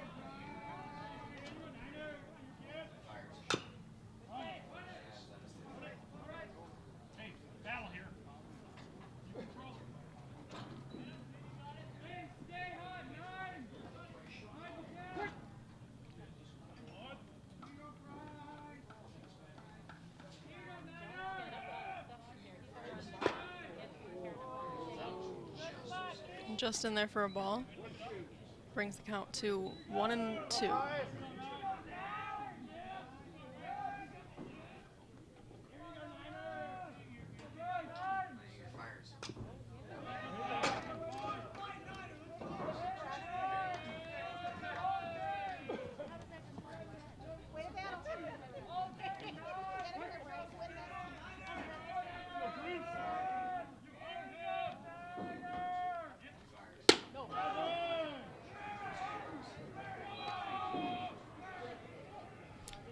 Just in there for a ball. Brings the count to 1-2.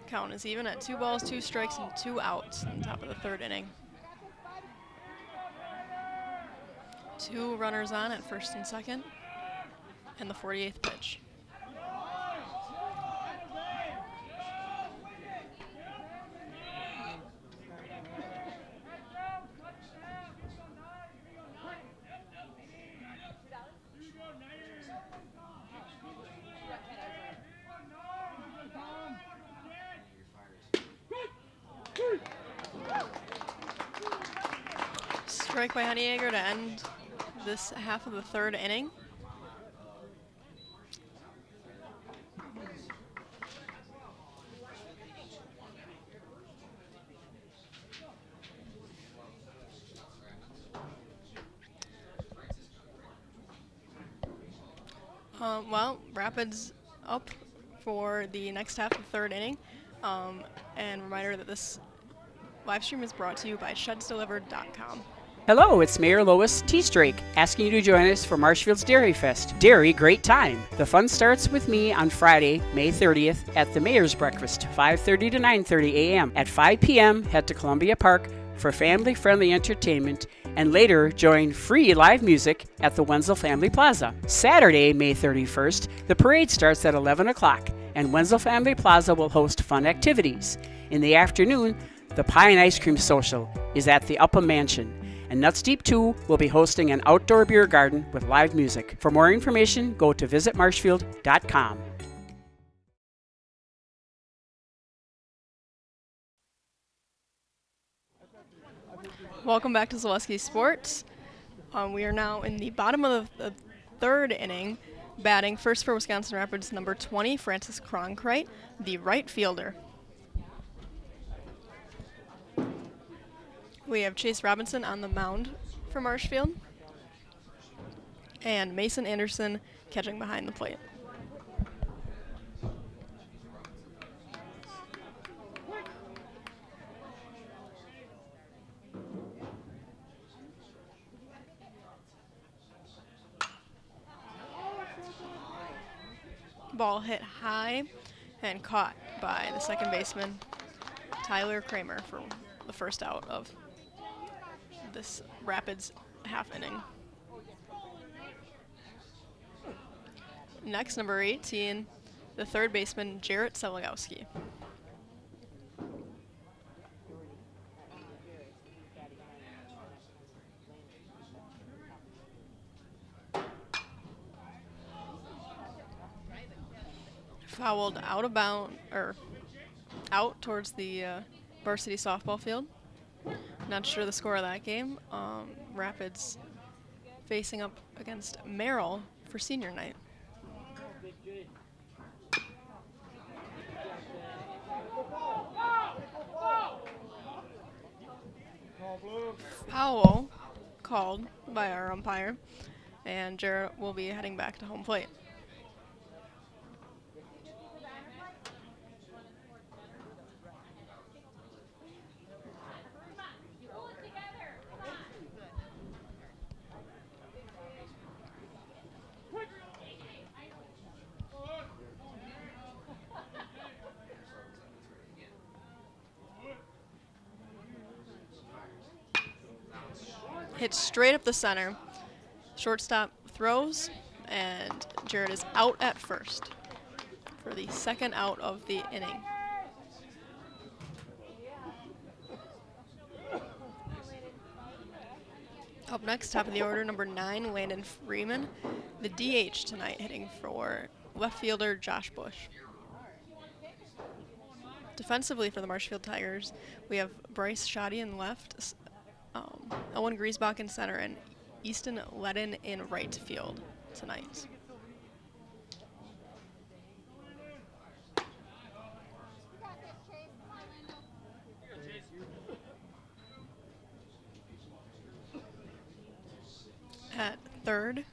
Count is even at 2 balls, 2 strikes, and 2 outs on top of the 3rd inning. 2 runners on at 1st and 2nd, and the 48th pitch. Strike by Honeyegger to end this half of the 3rd inning. Well, Rapids up for the next half of the 3rd inning. And reminder that this live stream is brought to you by shedsdelivered.com. Hello, it's Mayor Lois T-Strake asking you to join us for Marshfield's Dairy Fest. Dairy, great time. The fun starts with me on Friday, May 30th at the Mayor's Breakfast, 5:30 to 9:30 a.m. At 5 p.m., head to Columbia Park for family-friendly entertainment, and later join free live music at the Wenzel Family Plaza. Saturday, May 31st, the parade starts at 11 o'clock, and Wenzel Family Plaza will host fun activities. In the afternoon, the Pie and Ice Cream Social is at the Upham Mansion, and Nuts Deep 2 will be hosting an outdoor beer garden with live music. For more information, go to visitmarshfield.com. Welcome back to Zaleski Sports. We are now in the bottom of the 3rd inning. Batting first for Wisconsin Rapids, number 20, Francis Cronkrite, the right fielder. We have Chase Robinson on the mound for Marshfield, and Mason Anderson catching behind the plate. Ball hit high and caught by the second baseman, Tyler Kramer, for the first out of this Rapids half inning. Next, number 18, the third baseman, Jarrett Selagowski. Fouled out of bound, or out towards the varsity softball field. Not sure the score of that game. Rapids facing up against Merrill for senior night. foul called by our umpire, and Jarrett will be heading back to home plate. Hit straight up the center. Shortstop throws, and Jarrett is out at first for the second out of the inning. Up next, top of the order, number 9, Landon Freeman, the DH tonight, hitting for left fielder Josh Bush. Defensively for the Marshfield Tigers, we have Bryce Shoddy in left, Owen Griesbach in center, and Easton Ledden in right field tonight. At third,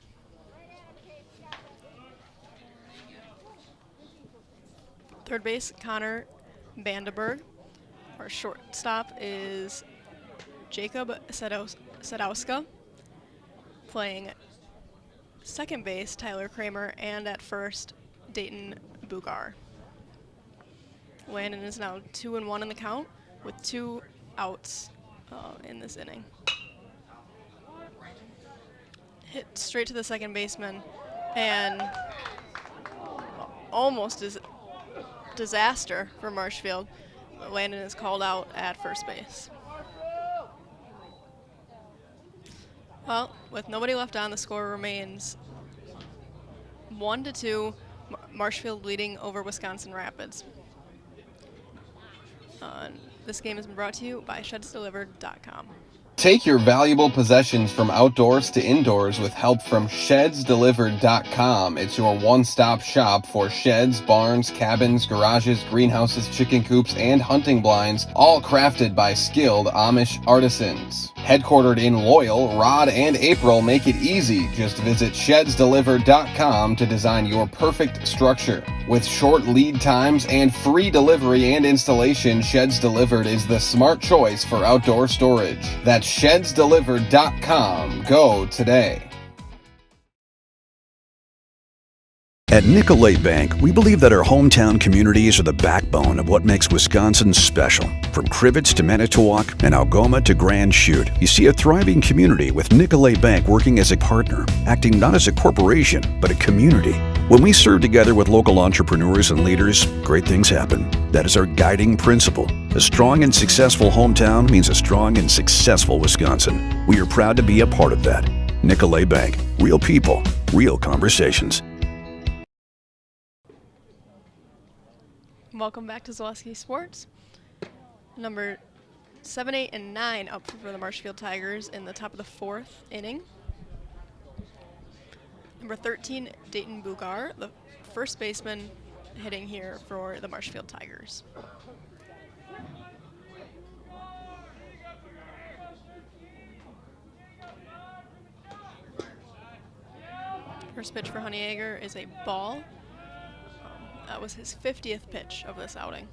third base, Connor Vandenberg. Our shortstop is Jacob Sadowska. Playing second base, Tyler Kramer, and at first, Dayton Bugar. Landon is now 2-1 in the count with 2 outs in this inning. Hit straight to the second baseman, and almost is disaster for Marshfield. Landon is called out at first base. Well, with nobody left on, the score remains 1-2, Marshfield leading over Wisconsin Rapids. This game has been brought to you by ShedsDelivered.com. Take your valuable possessions from outdoors to indoors with help from ShedsDelivered.com. It's your one-stop shop for sheds, barns, cabins, garages, greenhouses, chicken coops, and hunting blinds, all crafted by skilled Amish artisans. Headquartered in Loyal, Rod and April make it easy. Just visit ShedsDelivered.com to design your perfect structure. With short lead times and free delivery and installation, Sheds Delivered is the smart choice for outdoor storage. That's ShedsDelivered.com. Go today. At Nicolet Bank, we believe that our hometown communities are the backbone of what makes Wisconsin special. From Crivets to Manitowoc and Algoma to Grand Chute, you see a thriving community with Nicolet Bank working as a partner, acting not as a corporation, but a community. When we serve together with local entrepreneurs and leaders, great things happen. That is our guiding principle. A strong and successful hometown means a strong and successful Wisconsin. We are proud to be a part of that. Nicolet Bank. Real people, real conversations. Welcome back to Zaleski Sports. Number 7, 8, and 9 up for the Marshfield Tigers in the top of the 4th inning. Number 13, Dayton Bugar, the first baseman, hitting here for the Marshfield Tigers. First pitch for Honeyegger is a ball. That was his 50th pitch of this outing.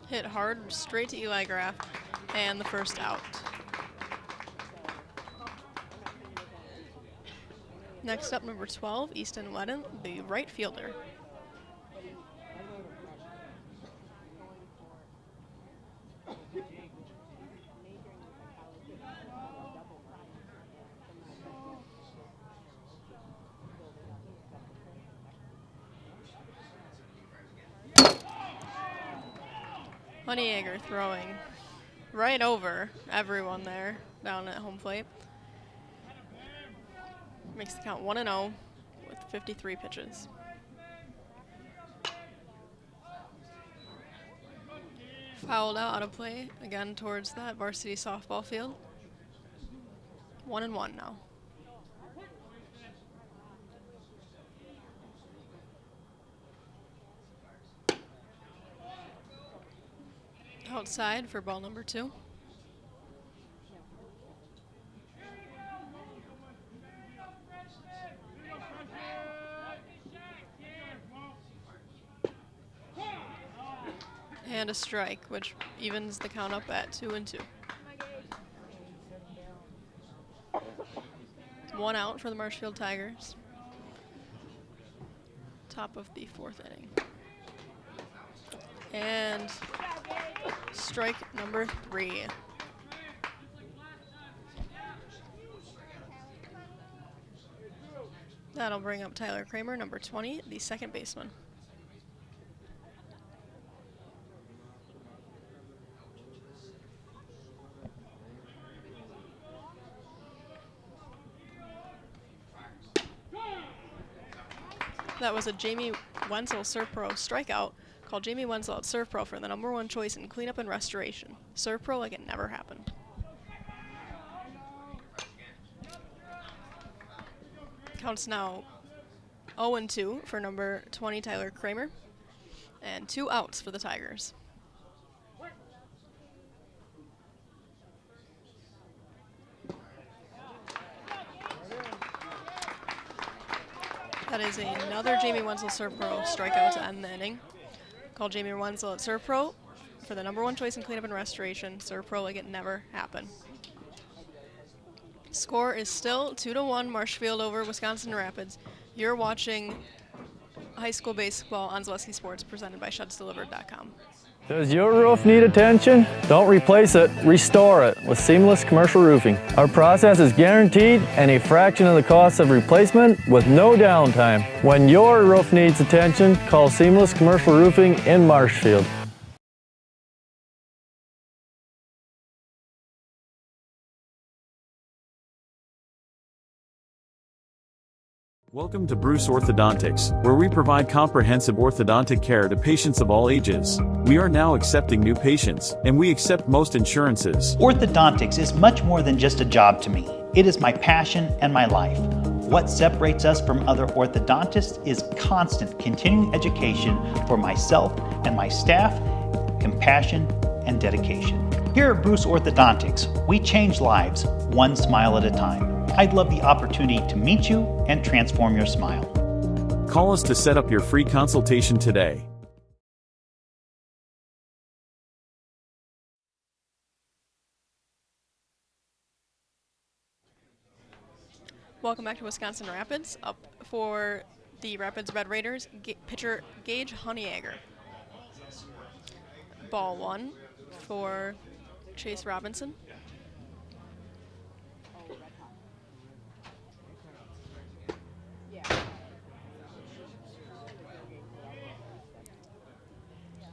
Hit hard, straight to Eli Graff, and the first out. Next up, number 12, Easton Ledden, the right fielder. Honeyegger throwing right over everyone there down at home plate. Makes the count 1-0 with 53 pitches. Fouled out of play again towards that varsity softball field. 1-1 now. Outside for ball number 2. And a strike, which evens the count up at 2-2. 1 out for the Marshfield Tigers. Top of the 4th inning. And strike number 3. That'll bring up Tyler Kramer, number 20, the second baseman. That was a Jamie Wenzel Serve Pro strikeout. Called Jamie Wenzel at Serve Pro for the number 1 choice in cleanup and restoration. Serve Pro like it never happened. Counts now 0-2 for number 20 Tyler Kramer. And 2 outs for the Tigers. That is another Jamie Wenzel Serve Pro strikeout to end the inning. Called Jamie Wenzel at Serve Pro for the number 1 choice in cleanup and restoration. Serve Pro like it never happened. Score is still 2-1 Marshfield over Wisconsin Rapids. You're watching high school baseball on Zaleski Sports presented by ShudsDelivered.com. Does your roof need attention? Don't replace it, restore it with Seamless Commercial Roofing. Our process is guaranteed and a fraction of the cost of replacement with no downtime. When your roof needs attention, call Seamless Commercial Roofing in Marshfield. Welcome to Bruce Orthodontics, where we provide comprehensive orthodontic care to patients of all ages. We are now accepting new patients, and we accept most insurances. Orthodontics is much more than just a job to me. It is my passion and my life. What separates us from other orthodontists is constant continuing education for myself and my staff, compassion, and dedication. Here at Bruce Orthodontics, we change lives one smile at a time. I'd love the opportunity to meet you and transform your smile. Call us to set up your free consultation today. Welcome back to Wisconsin Rapids. Up for the Rapids Red Raiders, pitcher Gage Honeyegger. Ball 1 for Chase Robinson.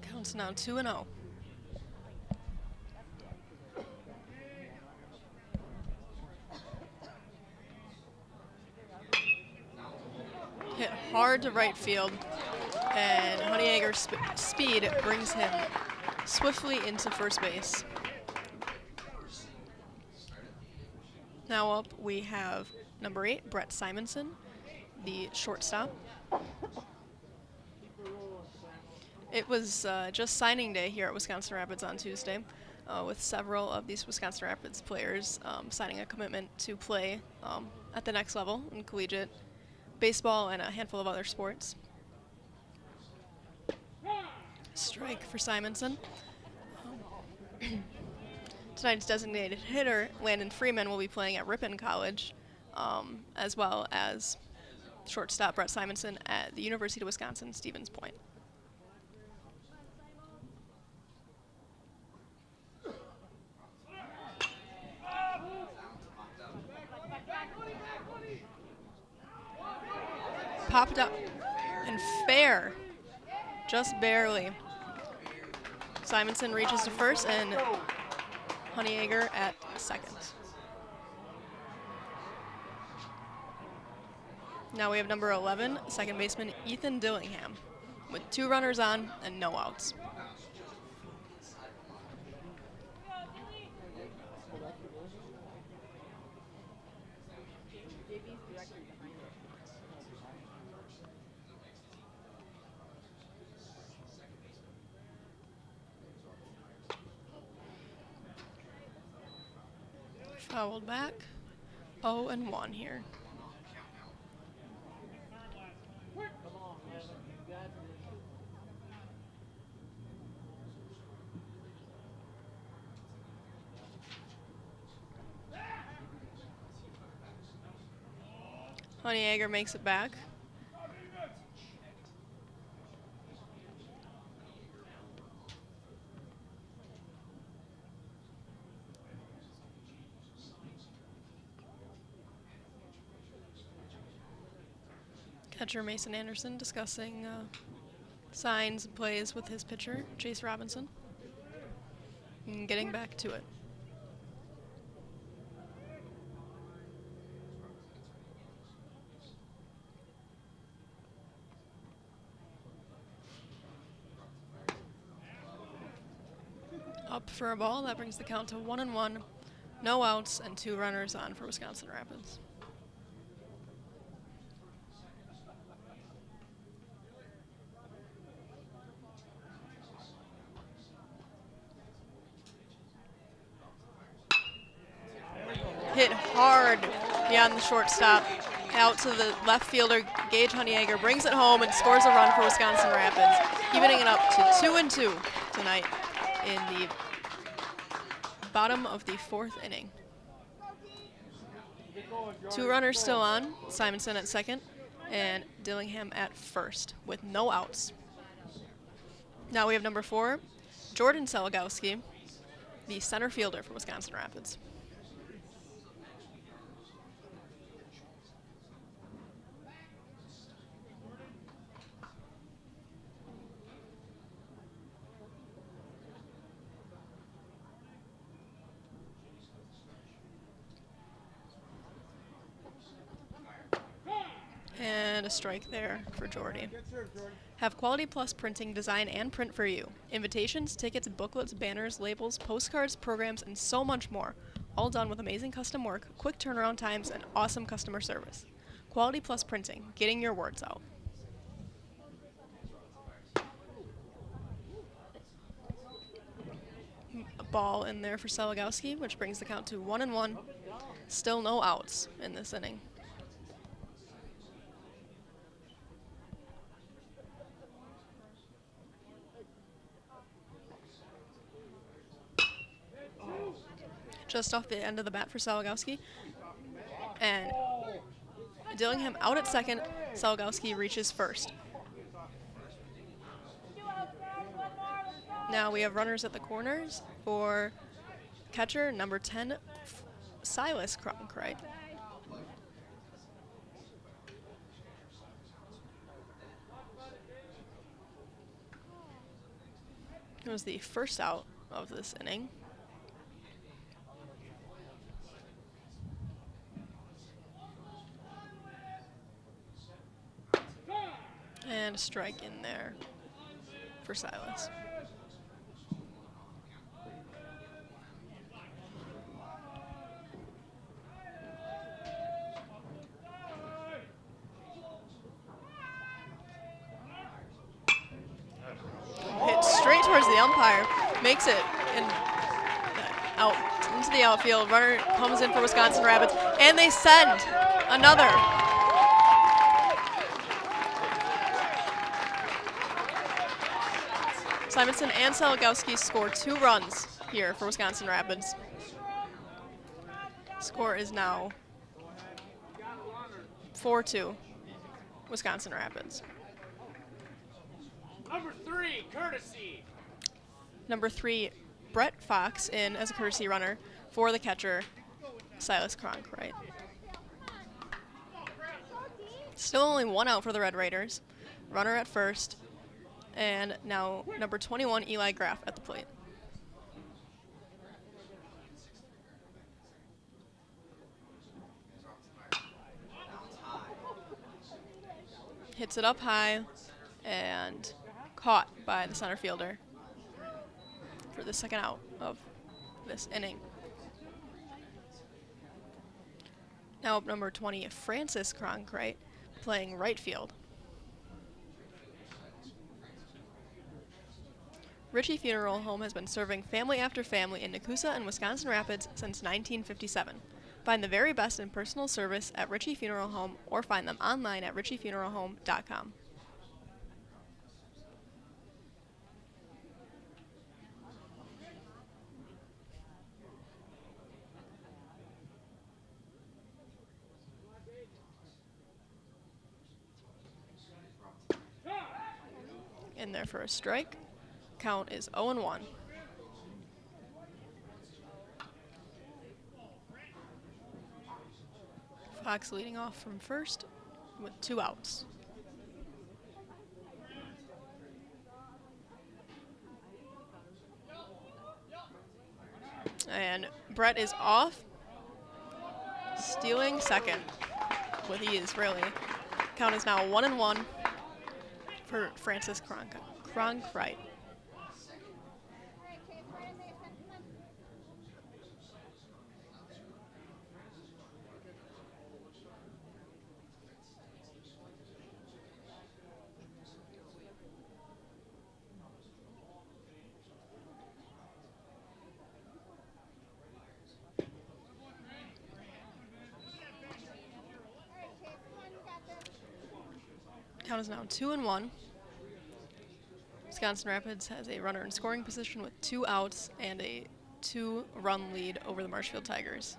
Counts now 2-0. Hit hard to right field, and Honeyegger's speed brings him swiftly into first base. Now up we have number 8, Brett Simonson, the shortstop. It was just signing day here at Wisconsin Rapids on Tuesday, with several of these Wisconsin Rapids players signing a commitment to play at the next level in collegiate baseball and a handful of other sports. Strike for Simonson. Tonight's designated hitter, Landon Freeman, will be playing at Ripon College, as well as shortstop Brett Simonson at the University of Wisconsin, Stevens Point. Popped up and fair, just barely. Simonson reaches to first and Honeyegger at second. Now we have number 11, second baseman Ethan Dillingham, with 2 runners on and no outs. Fouled back. 0-1 here. Honeyegger makes it back. Catcher Mason Anderson discussing signs and plays with his pitcher, Chase Robinson, and getting back to it. Up for a ball. That brings the count to 1-1. No outs and 2 runners on for Wisconsin Rapids. Hit hard beyond the shortstop. Out to the left fielder, Gage Honeyegger brings it home and scores a run for Wisconsin Rapids, evening it up to 2-2 tonight in the bottom of the 4th inning. 2 runners still on, Simonson at second and Dillingham at first with no outs. Now we have number 4, Jordan Selagowski, the center fielder for Wisconsin Rapids. And a strike there for Jordy. Have Quality Plus Printing design and print for you. Invitations, tickets, booklets, banners, labels, postcards, programs, and so much more. All done with amazing custom work, quick turnaround times, and awesome customer service. Quality Plus Printing, getting your words out. A ball in there for Selagowski, which brings the count to 1-1. Still no outs in this inning. Just off the end of the bat for Selagowski. And Dillingham out at second. Selagowski reaches first. Now we have runners at the corners for catcher number 10, Silas Cronkrite. It was the first out of this inning. And a strike in there for Silas. Hit straight towards the umpire, makes it out into the outfield. Runner comes in for Wisconsin Rapids, and they send another. Simonson and Selagowski score 2 runs here for Wisconsin Rapids. Score is now 4-2, Wisconsin Rapids. Number 3, courtesy. Number 3, Brett Fox in as a courtesy runner for the catcher, Silas Cronkrite. Still only 1 out for the Red Raiders. Runner at first. And now number 21, Eli Graff at the plate. Hits it up high and caught by the center fielder for the second out of this inning. Now up number 20, Francis Cronkrite, playing right field. Ritchie Funeral Home has been serving family after family in Nakusa and Wisconsin Rapids since 1957. Find the very best in personal service at Ritchie Funeral Home or find them online at ritchiefuneralhome.com. In there for a strike. Count is 0-1. Fox leading off from first with 2 outs. And Brett is off, stealing second with ease, really. Count is now 1-1 for Francis Cronkrite. Count is now 2-1. Wisconsin Rapids has a runner in scoring position with 2 outs and a 2-run lead over the Marshfield Tigers.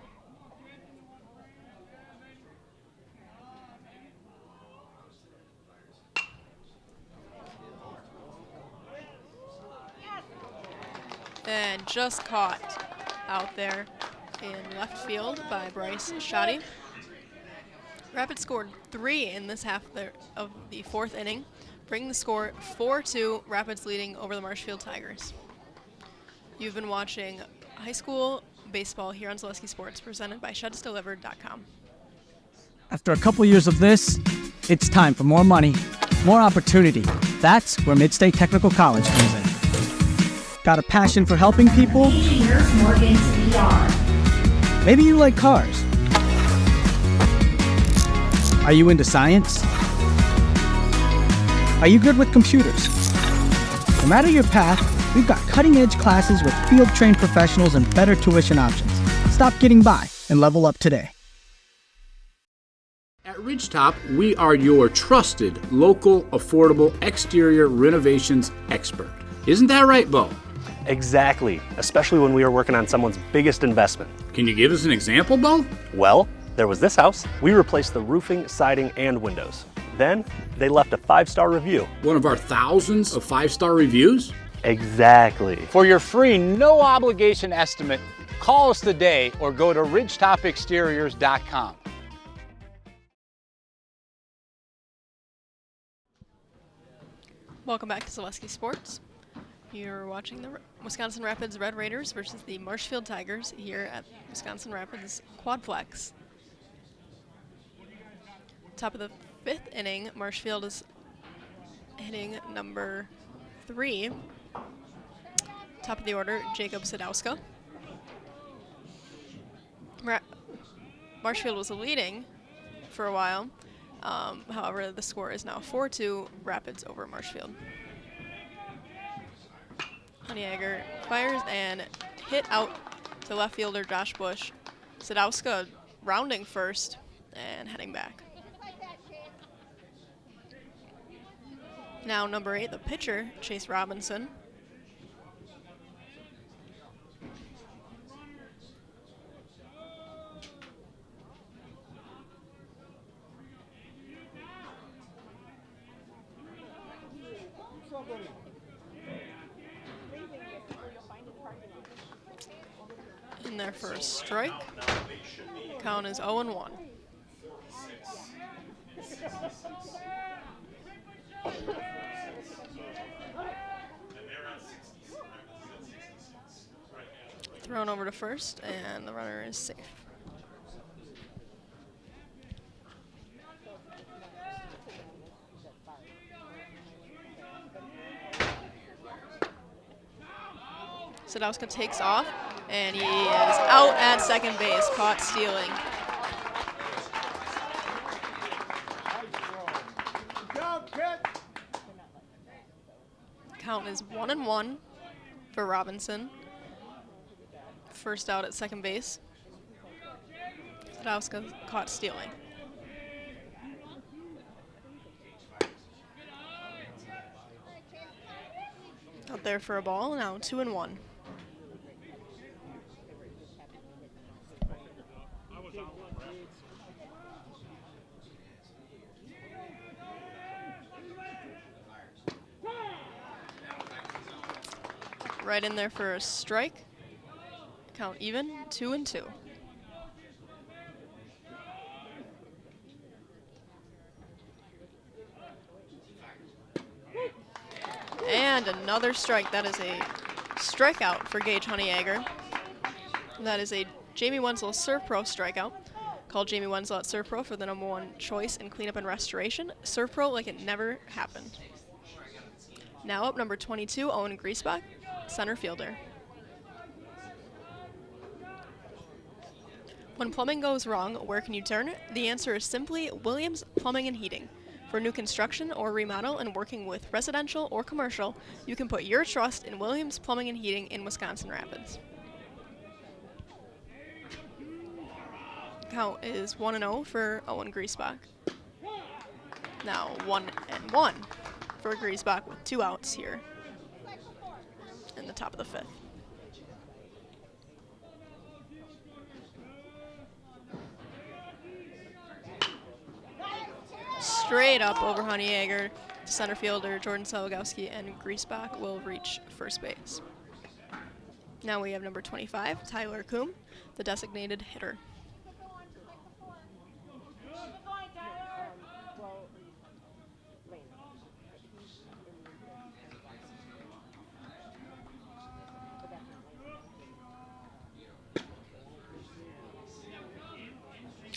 And just caught out there in left field by Bryce Shoddy. Rapids scored 3 in this half of the 4th inning, bringing the score 4-2, Rapids leading over the Marshfield Tigers. You've been watching high school baseball here on Zaleski Sports, presented by ShedsDelivered.com. After a couple years of this, it's time for more money, more opportunity. That's where Midstate Technical College comes in. Got a passion for helping people? Maybe you like cars. Are you into science? Are you good with computers? No matter your path, we've got cutting-edge classes with field-trained professionals and better tuition options. Stop getting by and level up today. At Ridgetop, we are your trusted, local, affordable exterior renovations expert. Isn't that right, Bo? Exactly, especially when we are working on someone's biggest investment. Can you give us an example, Bo? Well, there was this house. We replaced the roofing, siding, and windows. Then, they left a 5-star review. One of our thousands of 5-star reviews? Exactly. For your free, no-obligation estimate, call us today or go to ridgetopexteriors.com. Welcome back to Zaleski Sports. You're watching the Wisconsin Rapids Red Raiders versus the Marshfield Tigers here at Wisconsin Rapids Quadplex. Top of the 5th inning, Marshfield is hitting number 3. Top of the order, Jacob Sadowska. Marshfield was leading for a while. However, the score is now 4-2, Rapids over Marshfield. Honeyegger fires and hit out to left fielder Josh Bush. Sadowska rounding first and heading back. Now number 8, the pitcher, Chase Robinson. In there for a strike. Count is 0-1. Thrown over to first, and the runner is safe. Sadowska takes off, and he is out at second base, caught stealing. Count is 1-1. for Robinson. First out at second base. Sadowska caught stealing. Out there for a ball, now 2-1. Right in there for a strike. Count even, 2-2. And another strike. That is a strikeout for Gage Honeyegger. That is a Jamie Wenzel Serve Pro strikeout. Call Jamie Wenzel at Serve Pro for the #1 choice in cleanup and restoration. Serve Pro like it never happened. Now up number 22, Owen Griesbach, center fielder. When plumbing goes wrong, where can you turn? The answer is simply Williams Plumbing and Heating. For new construction or remodel and working with residential or commercial, you can put your trust in Williams Plumbing and Heating in Wisconsin Rapids. Count is 1-0 for Owen Griesbach. Now 1-1 for Griesbach with 2 outs here in the top of the 5th. Straight up over Honeyegger, center fielder Jordan Salagowski, and Griesbach will reach first base. Now we have number 25, Tyler Coombe, the designated hitter.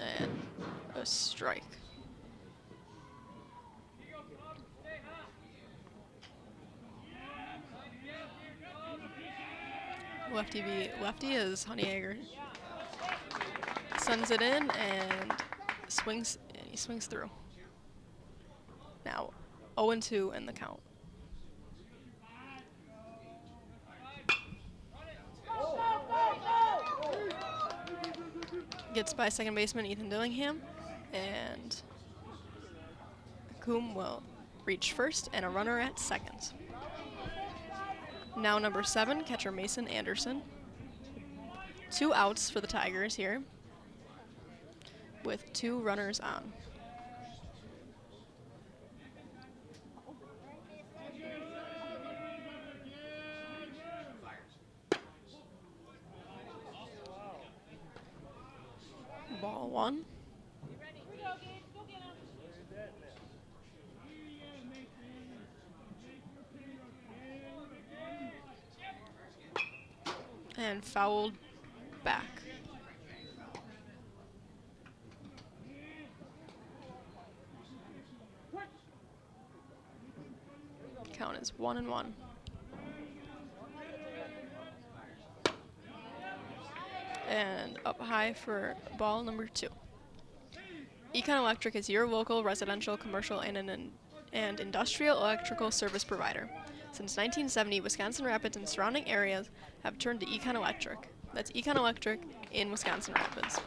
And a strike. Lefty v lefty as Honeyegger sends it in and he swings through. Now 0-2 in the count. Gets by second baseman Ethan Dillingham, and Coombe will reach first and a runner at second. Now number 7, catcher Mason Anderson. 2 outs for the Tigers here, with 2 runners on. Ball 1. And fouled back. Count is 1-1. And up high for ball number 2. Econ Electric is your local residential, commercial, and industrial electrical service provider. Since 1970, Wisconsin Rapids and surrounding areas have turned to Econ Electric. That's Econ Electric in Wisconsin Rapids.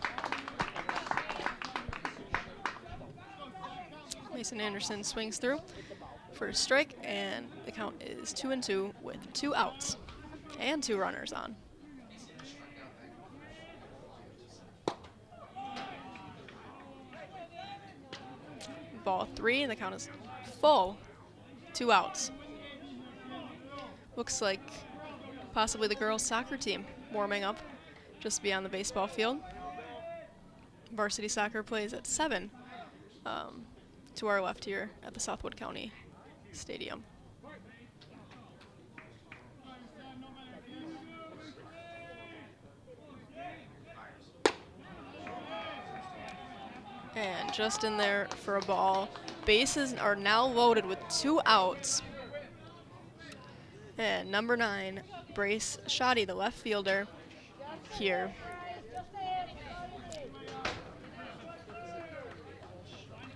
Mason Anderson swings through for a strike, and the count is 2-2 with 2 outs and 2 runners on. Ball 3, and the count is full. 2 outs. Looks like possibly the girls' soccer team warming up just beyond the baseball field. Varsity soccer plays at 7 to our left here at the Southwood County Stadium. And just in there for a ball. Bases are now loaded with 2 outs. And number 9, Brace Shoddy, the left fielder, here.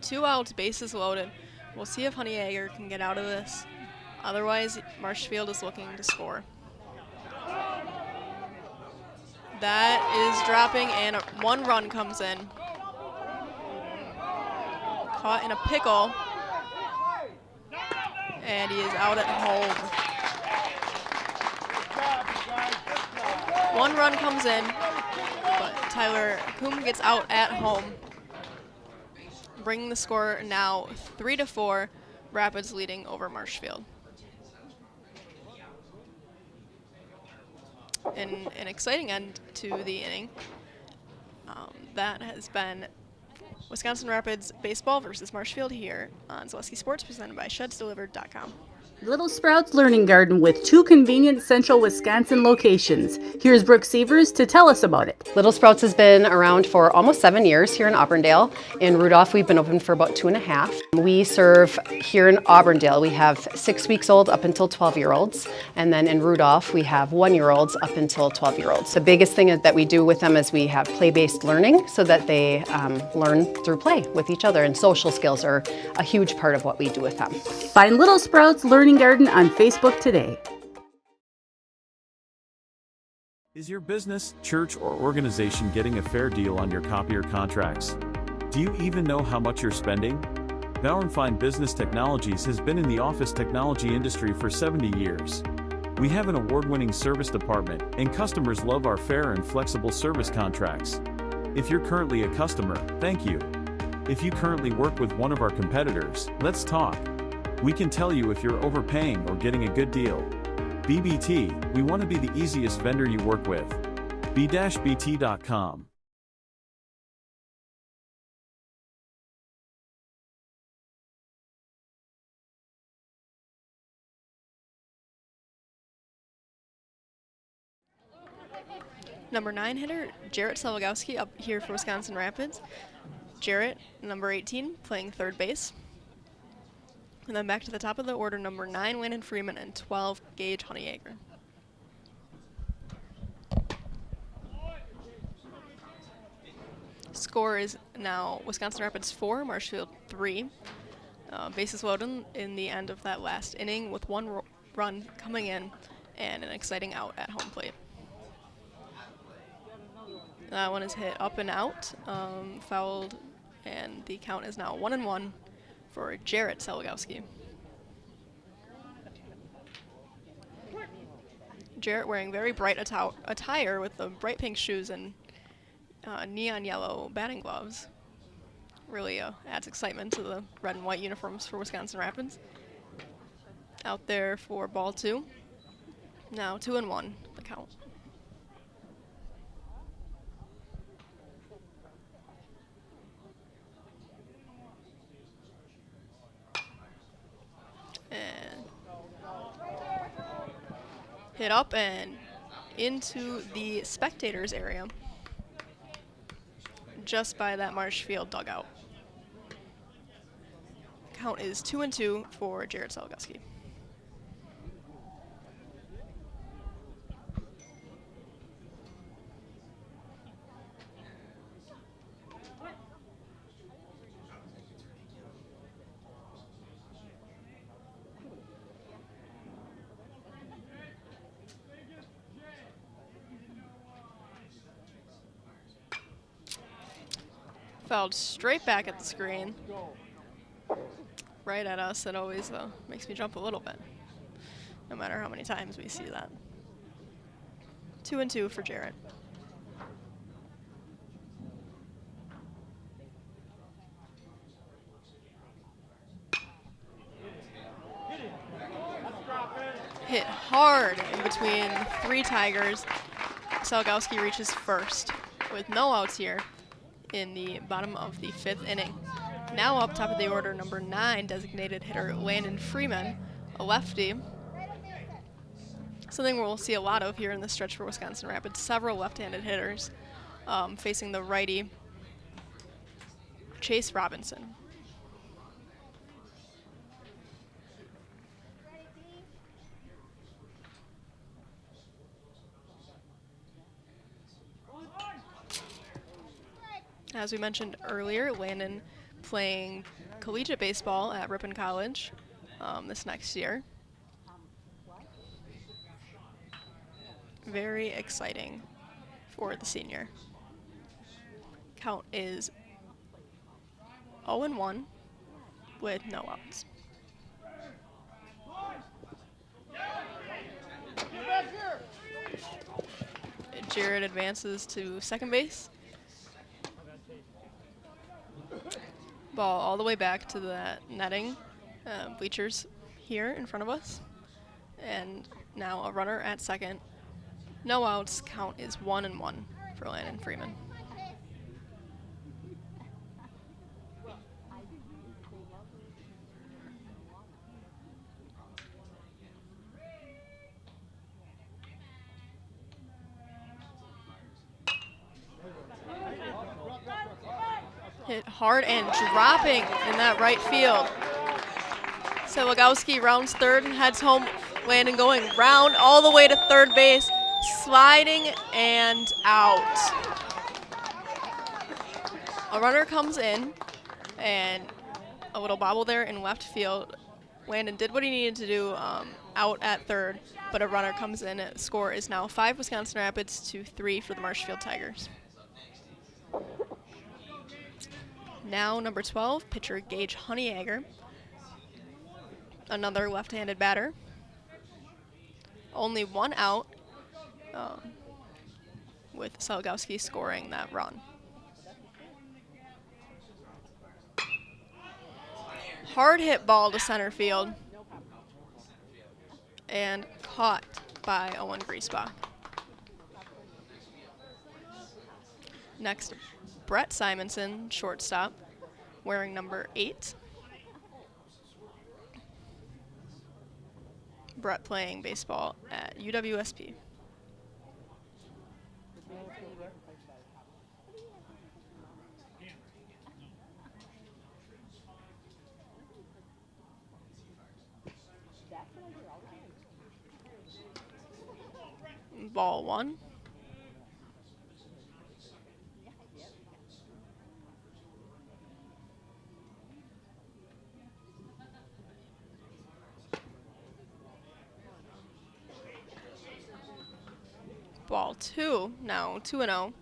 Two outs, bases loaded. We'll see if Honeyegger can get out of this. Otherwise, Marshfield is looking to score. That is dropping, and one run comes in. Caught in a pickle, and he is out at home. One run comes in, but Tyler Coombe gets out at home, bringing the score now 3-4, Rapids leading over Marshfield. An exciting end to the inning. That has been Wisconsin Rapids baseball versus Marshfield here on Zaleski Sports, presented by ShedsDelivered.com. Little Sprouts Learning Garden with 2 convenient central Wisconsin locations. Here's Brooke Sievers to tell us about it. Little Sprouts has been around for almost 7 years here in Auburndale. In Rudolph, we've been open for about 2.5. We serve here in Auburndale, we have 6 weeks old up until 12-year-olds. And then in Rudolph, we have 1-year-olds up until 12-year-olds. The biggest thing that we do with them is we have play-based learning so that they learn through play with each other. And social skills are a huge part of what we do with them. Find Little Sprouts Learning Garden on Facebook today. Is your business, church, or organization getting a fair deal on your copier contracts? Do you even know how much you're spending? Bauernfeind Business Technologies has been in the office technology industry for 70 years. We have an award-winning service department, and customers love our fair and flexible service contracts. If you're currently a customer, thank you. If you currently work with one of our competitors, let's talk. We can tell you if you're overpaying or getting a good deal. BBT, we want to be the easiest vendor you work with. b-bt.com. Number 9 hitter, Jarrett Selvagowski, up here for Wisconsin Rapids. Jarrett, number 18, playing third base. And then back to the top of the order, number 9, Landon Freeman, and 12, Gage Honeyacre. Score is now Wisconsin Rapids 4, Marshfield 3. Bases loaded in the end of that last inning with one run coming in and an exciting out at home plate. That one is hit up and out, fouled, and the count is now 1-1 for Jarrett Selvagowski. Jarrett wearing very bright attire with the bright pink shoes and neon yellow batting gloves. Really adds excitement to the red and white uniforms for Wisconsin Rapids. Out there for ball 2. Now 2-1, the count. And hit up and into the spectators area, just by that Marshfield dugout. Count is 2-2 for Jarrett Selvagowski. Fouled straight back at the screen. Right at us. It always makes me jump a little bit, no matter how many times we see that. 2-2 for Jarrett. Hit hard in between 3 Tigers. Selvagowski reaches first with no outs here in the bottom of the 5th inning. Now up top of the order, number 9, designated hitter Landon Freeman, a lefty. Something we'll see a lot of here in the stretch for Wisconsin Rapids. Several left-handed hitters facing the righty Chase Robinson. As we mentioned earlier, Landon playing collegiate baseball at Ripon College this next year. Very exciting for the senior. Count is 0-1 with no outs. Jared advances to second base. Ball all the way back to the netting, bleachers here in front of us. And now a runner at second. No outs, count is 1-1 for Landon Freeman. Hit hard and dropping in that right field. So Wagowski rounds third and heads home. Landon going round all the way to third base, sliding and out. A runner comes in and a little bobble there in left field. Landon did what he needed to do out at third, but a runner comes in. The score is now 5 Wisconsin Rapids to 3 for the Marshfield Tigers. Now number 12, pitcher Gage Honeyegger. Another left-handed batter. Only one out with Salgowski scoring that run. Hard hit ball to center field and caught by Owen Griesbach. Next, Brett Simonson, shortstop, wearing number 8. Brett playing baseball at UWSP. Ball 1. Ball 2, now 2-0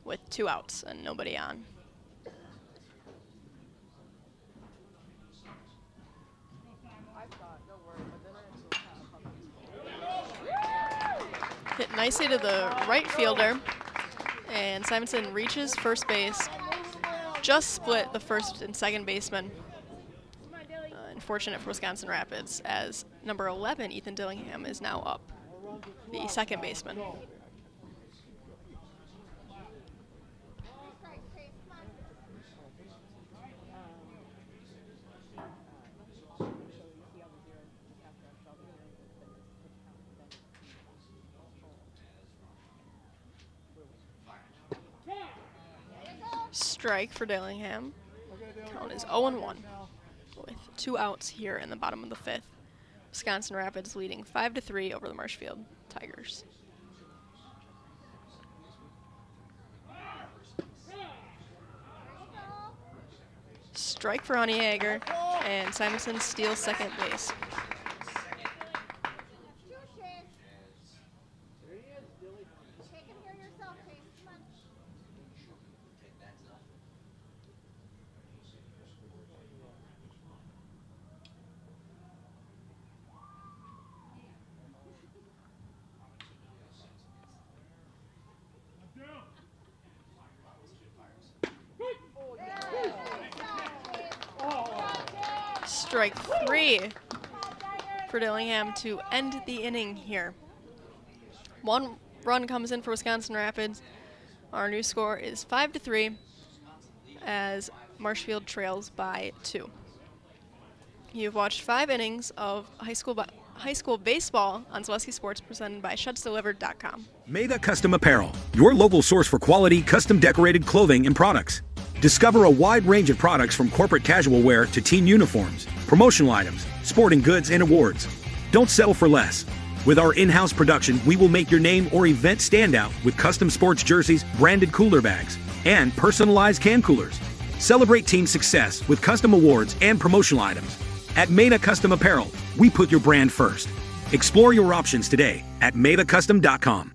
with 2 outs and nobody on. Hit nicely to the right fielder, and Simonson reaches first base, just split the first and second baseman. Unfortunate for Wisconsin Rapids, as number 11, Ethan Dillingham, is now up, the second baseman. Strike for Dillingham. Count is 0-1 with 2 outs here in the bottom of the 5th. Wisconsin Rapids leading 5-3 over the Marshfield Tigers. Strike for Honeyegger, and Simonson steals second base. Strike 3 for Dillingham to end the inning here. 1 run comes in for Wisconsin Rapids. Our new score is 5-3 as Marshfield trails by 2. You've watched 5 innings of high school baseball on Zaleski Sports, presented by ShedsDelivered.com. Meda Custom Apparel, your local source for quality, custom decorated clothing and products. Discover a wide range of products from corporate casual wear to team uniforms, promotional items, sporting goods, and awards. Don't settle for less. With our in-house production, we will make your name or event stand out with custom sports jerseys, branded cooler bags, and personalized can coolers. Celebrate team success with custom awards and promotional items. At Meda Custom Apparel, we put your brand first. Explore your options today at MedaCustom.com.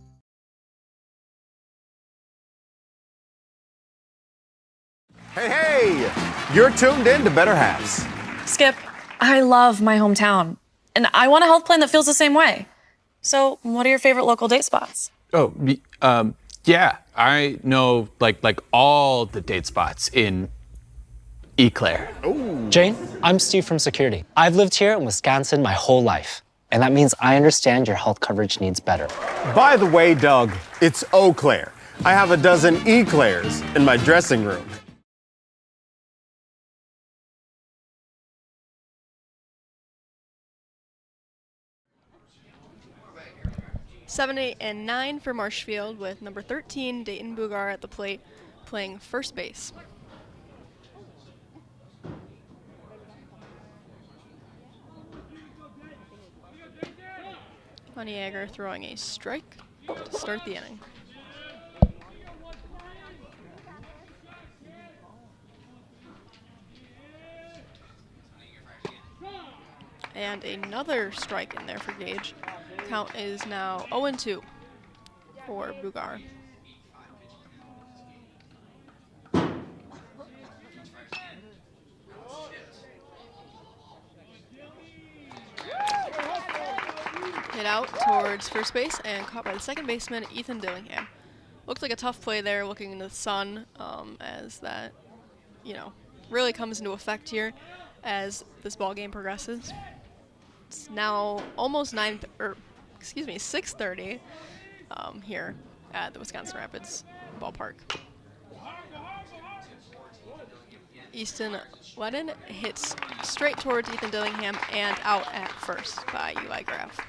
You're tuned in to Better Halves. Skip, I love my hometown, and I want a health plan that feels the same way. So, what are your favorite local date spots? Oh, yeah, I know like all the date spots in Eclair. Jane, I'm Steve from Security. I've lived here in Wisconsin my whole life, and that means I understand your health coverage needs better. By the way, Doug, it's Eau Claire. I have a dozen Eclairs in my dressing room. 7, 8, and 9 for Marshfield, with number 13, Dayton Bugar, at the plate, playing first base. Honeyegger throwing a strike to start the inning. And another strike in there for Gage. Count is now 0-2 for Bugar. Hit out towards first base and caught by the second baseman, Ethan Dillingham. Looked like a tough play there, looking into the sun, as that, really comes into effect here as this ball game progresses. It's now almost 6:30 here at the Wisconsin Rapids ballpark. Easton Ledden hits straight towards Ethan Dillingham and out at first by Eli Graf.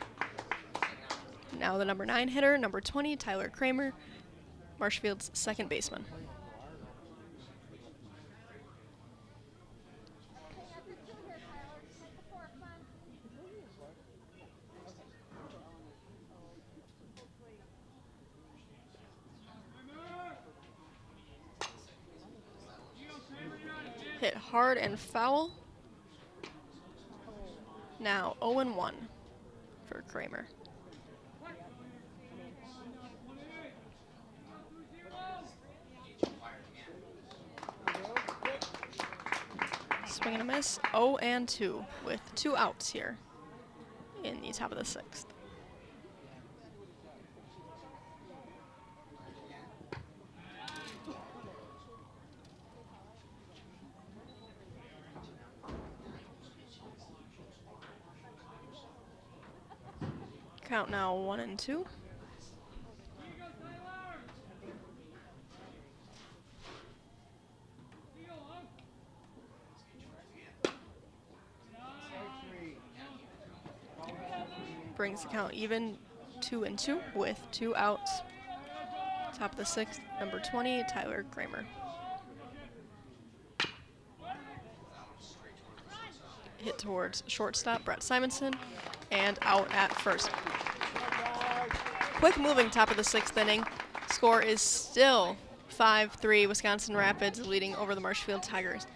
Now the number 9 hitter, number 20, Tyler Kramer, Marshfield's second baseman. Hit hard and foul. Now 0-1 for Kramer. Swing and a miss, 0-2 with 2 outs here in the top of the 6th. Count now 1-2. Brings the count even, 2-2 with 2 outs. Top of the 6th, number 20, Tyler Kramer. Hit towards shortstop, Brett Simonson, and out at first. Quick moving top of the 6th inning. Score is still 5-3, Wisconsin Rapids leading over the Marshfield Tigers.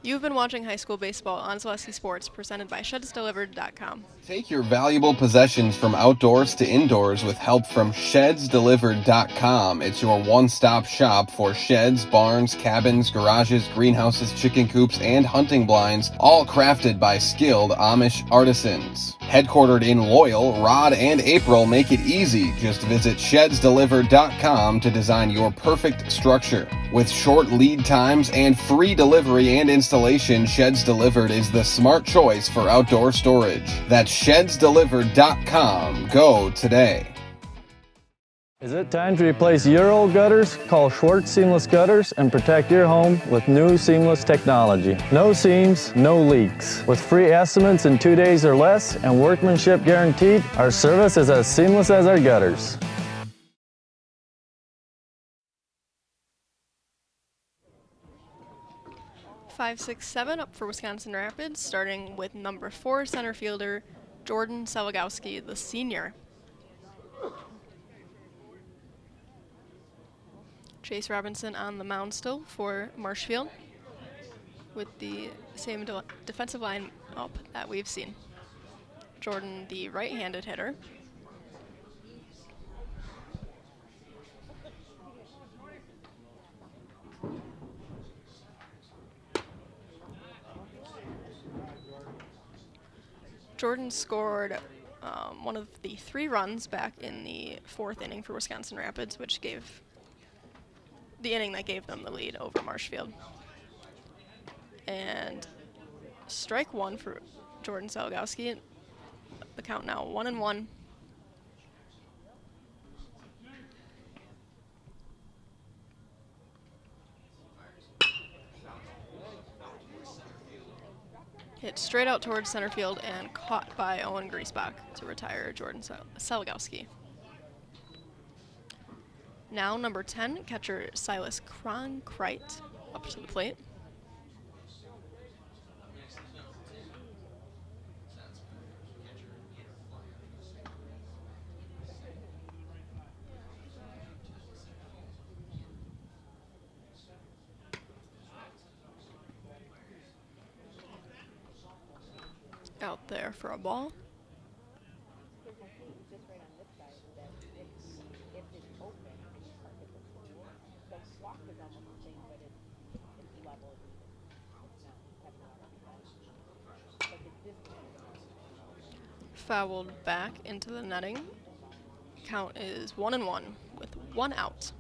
You've been watching high school baseball on Zaleski Sports, presented by ShedsDelivered.com. Take your valuable possessions from outdoors to indoors with help from ShedsDelivered.com. It's your one-stop shop for sheds, barns, cabins, garages, greenhouses, chicken coops, and hunting blinds, all crafted by skilled Amish artisans. Headquartered in Loyal, Rod and April make it easy. Just visit ShedsDelivered.com to design your perfect structure. With short lead times and free delivery and installation, Sheds Delivered is the smart choice for outdoor storage. That's ShedsDelivered.com. Go today. Is it time to replace your old gutters? Call Schwartz Seamless Gutters and protect your home with new seamless technology. No seams, no leaks. With free estimates in 2 days or less and workmanship guaranteed, our service is as seamless as our gutters. Five, 6, 7 up for Wisconsin Rapids, starting with number 4 center fielder Jordan Salagowski, the senior. Chase Robinson on the mound still for Marshfield, with the same defensive line up that we've seen. Jordan, the right-handed hitter. Jordan scored one of the 3 runs back in the 4th inning for Wisconsin Rapids, which gave the inning that gave them the lead over Marshfield. And strike 1 for Jordan Salgowski. The count now 1-1. Hit straight out towards center field and caught by Owen Griesbach to retire Jordan Salgowski. Now number 10, catcher Silas Kronkreit up to the plate. Out there for a ball. Fouled back into the netting. Count is 1-1 with 1 out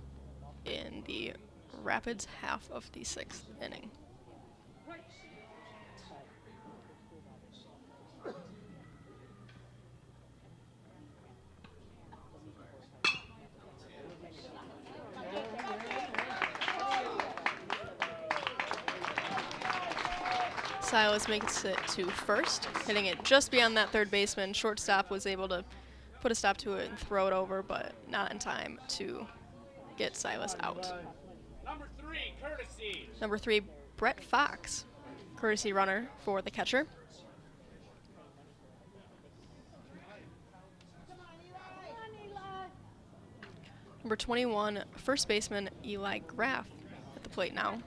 in the Rapids half of the 6th inning. Silas makes it to first, hitting it just beyond that third baseman. Shortstop was able to put a stop to it and throw it over, but not in time to get Silas out. Number 3, courtesy. Number 3, Brett Fox, courtesy runner for the catcher. Number 21, first baseman Eli Graff at the plate now,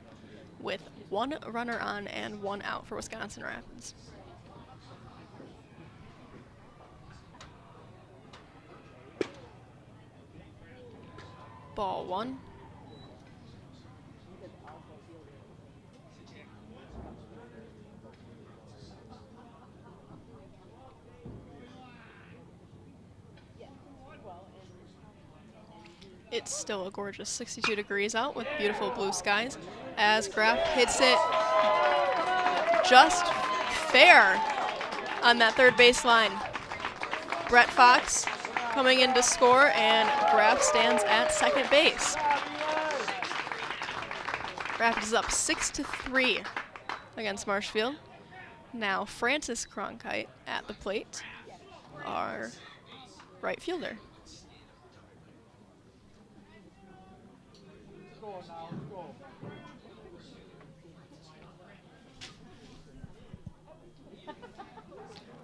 with 1 runner on and 1 out for Wisconsin Rapids. Ball 1. It's still a gorgeous 62 degrees out with beautiful blue skies as Graff hits it just fair on that third baseline. Brett Fox coming in to score, and Graff stands at second base. Rapids is up 6-3 against Marshfield. Now Francis Cronkite at the plate, our right fielder.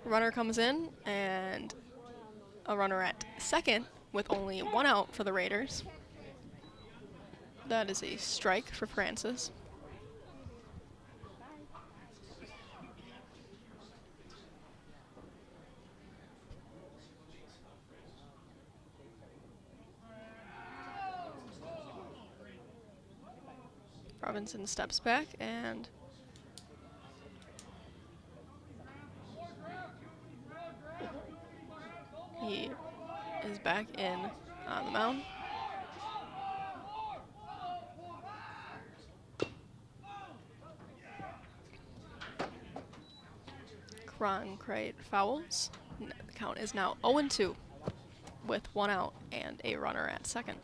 Runner comes in, and a runner at second with only 1 out for the Raiders. That is a strike for Francis. Robinson steps back and he is back in on the mound. Cronkite fouls. The count is now 0-2 with 1 out and a runner at second.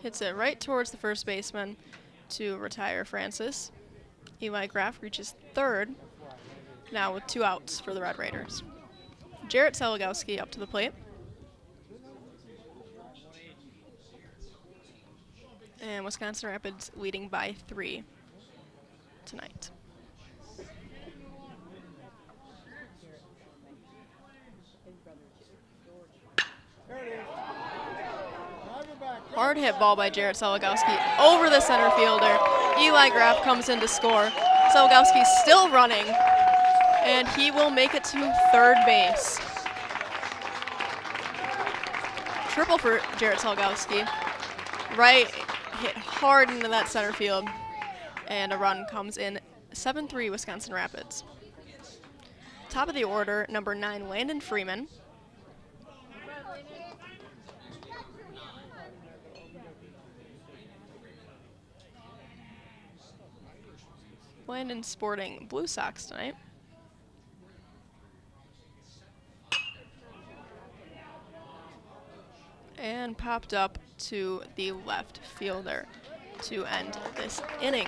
Hits it right towards the first baseman to retire Francis. Eli Graff reaches third, now with 2 outs for the Red Raiders. Jarrett Salgowski up to the plate. And Wisconsin Rapids leading by 3 tonight. Hard hit ball by Jarrett Salgowski over the center fielder. Eli Graff comes in to score. Salgowski still running And he will make it to third base. Triple for Jarrett Salgowski. Right, hit hard into that center field. And a run comes in. 7-3 Wisconsin Rapids. Top of the order, number 9, Landon Freeman. Landon sporting blue socks tonight. And popped up to the left fielder to end this inning.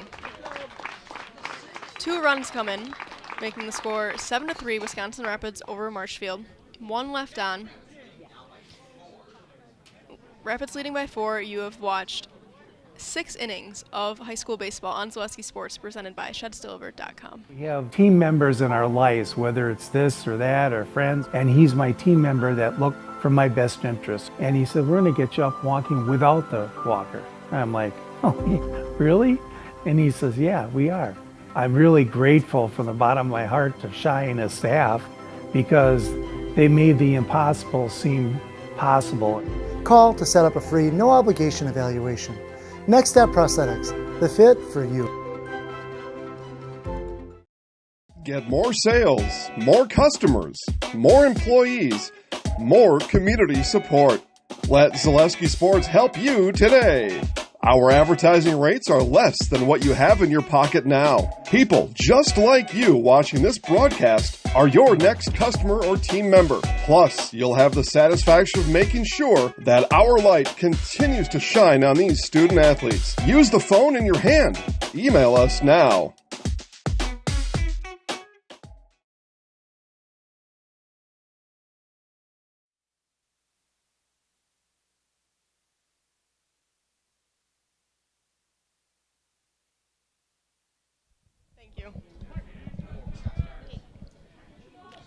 2 runs come in, making the score 7-3 Wisconsin Rapids over Marshfield. 1 left on. Rapids leading by 4. You have watched 6 innings of high school baseball on Zaleski Sports, presented by ShedStilver.com. We have team members in our lives, whether it's this or that or friends, and he's my team member that look for my best interest. And he said, we're going to get you up walking without the walker. And I'm like, oh, really? And he says, yeah, we are. I'm really grateful from the bottom of my heart to Shai and his staff because they made the impossible seem possible. Call to set up a free, no obligation evaluation. Next Step Prosthetics, the fit for you. Get more sales, more customers, more employees, more community support. Let Zaleski Sports help you today. Our advertising rates are less than what you have in your pocket now. People just like you watching this broadcast are your next customer or team member. Plus, you'll have the satisfaction of making sure that our light continues to shine on these student athletes. Use the phone in your hand. Email us now.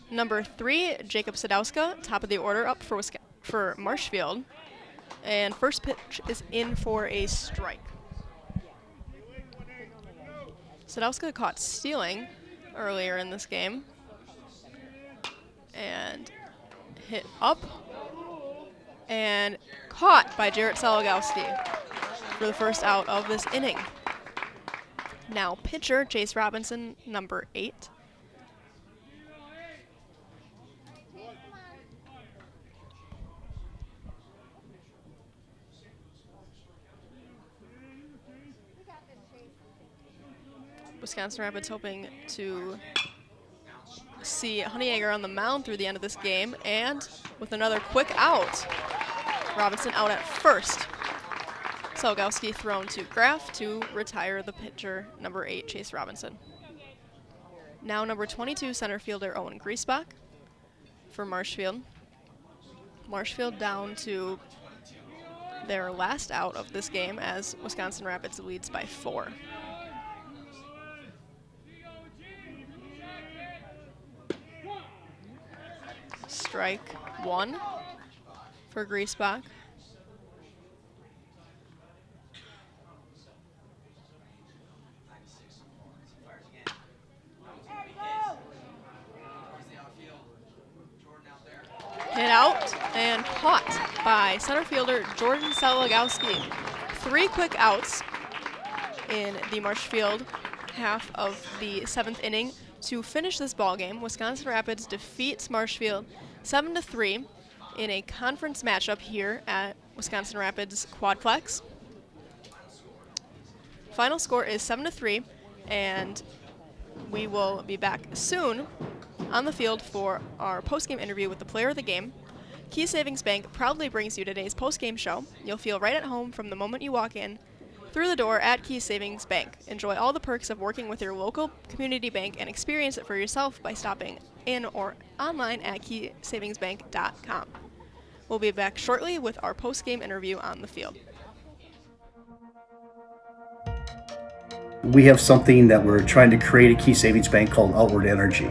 Number 3, Jacob Sadowska, top of the order, up for Marshfield. And first pitch is in for a strike. Sadowska caught stealing earlier in this game. And hit up. And caught by Jarrett Salgowski for the first out of this inning. Now pitcher, Chase Robinson, number 8. Wisconsin Rapids hoping to see Honeyegger on the mound through the end of this game, and with another quick out, Robinson out at first. Salgowski thrown to Graff to retire the pitcher, number 8, Chase Robinson. Now number 22, center fielder Owen Griesbach for Marshfield. Marshfield down to their last out of this game as Wisconsin Rapids leads by 4. Strike 1 for Griesbach. Hit out and caught by center fielder Jordan Salgowski. 3 quick outs in the Marshfield half of the 7th inning to finish this ball game. Wisconsin Rapids defeats Marshfield 7-3 in a conference matchup here at Wisconsin Rapids Quadplex. Final score is 7-3, and we will be back soon on the field for our post-game interview with the player of the game. Key Savings Bank proudly brings you today's post-game show. You'll feel right at home from the moment you walk in through the door at Key Savings Bank. Enjoy all the perks of working with your local community bank and experience it for yourself by stopping in or online at keysavingsbank.com. We'll be back shortly with our post-game interview on the field. We have something that we're trying to create at Key Savings Bank called Outward Energy.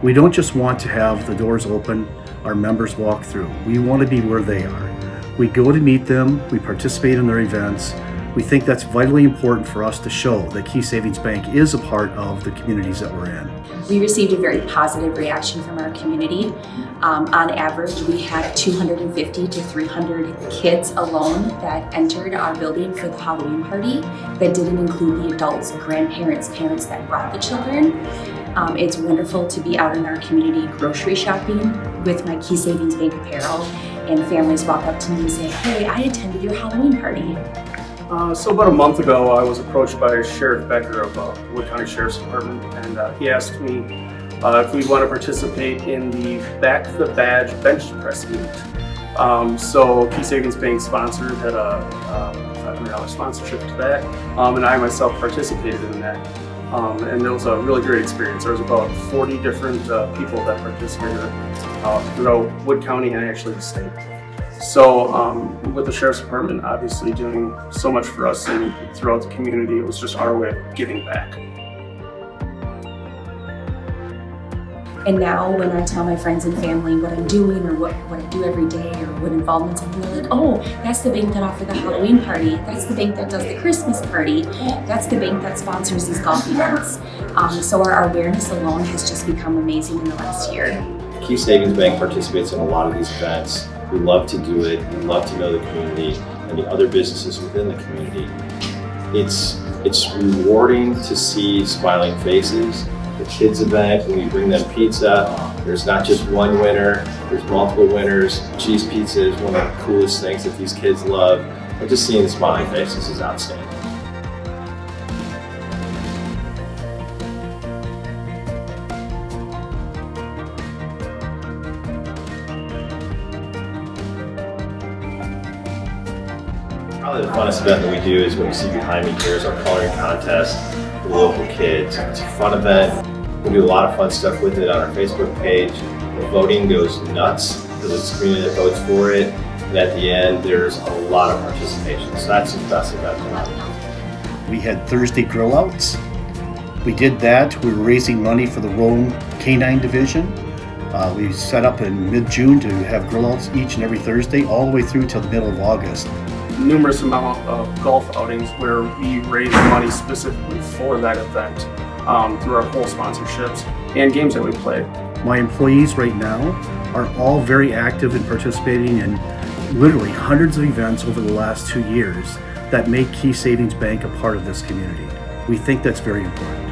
We don't just want to have the doors open, our members walk through. We want to be where they are. We go to meet them, we participate in their events, We think that's vitally important for us to show that Key Savings Bank is a part of the communities that we're in. We received a very positive reaction from our community. On average, we had 250 to 300 kids alone that entered our building for the Halloween party. That didn't include the adults, grandparents, parents that brought the children. It's wonderful to be out in our community grocery shopping with my Key Savings Bank apparel, and families walk up to me and say, "Hey, I attended your Halloween party." So about a month ago, I was approached by Sheriff Becker of Wood County Sheriff's Department, and he asked me if we'd want to participate in the Back the Badge bench press meet. So Key Savings Bank sponsored, had a $500 sponsorship to that, and I myself participated in that. And it was a really great experience. There was about 40 different people that participated throughout Wood County and actually the state. So with the Sheriff's Department obviously doing so much for us and throughout the community, it was just our way of giving back. And now when I tell my friends and family what I'm doing or what I do every day or what involvements I'm doing, they're like, "Oh, that's the bank that offered the Halloween party. That's the bank that does the Christmas party. That's the bank that sponsors these golf events." So our awareness alone has just become amazing in the last year. Key Savings Bank participates in a lot of these events. We love to do it. We love to know the community and the other businesses within the community. It's rewarding to see smiling faces. The kids event, when we bring them pizza, there's not just one winner, there's multiple winners. Cheese pizza is one of the coolest things that these kids love. And just seeing the smiling faces is outstanding. Probably the funnest event that we do is what you see behind me here is our coloring contest for the local kids. It's a fun event. We do a lot of fun stuff with it on our Facebook page. The voting goes nuts because it's the community that votes for it. And at the end, there's a lot of participation. So that's the best event. We had Thursday grill outs. We did that. We were raising money for the Rome Canine Division. We set up in mid-June to have grill outs each and every Thursday all the way through till the middle of August. Numerous amount of golf outings where we raise money specifically for that event through our whole sponsorships and games that we play. My employees right now are all very active in participating in literally hundreds of events over the last 2 years that make Key Savings Bank a part of this community. We think that's very important.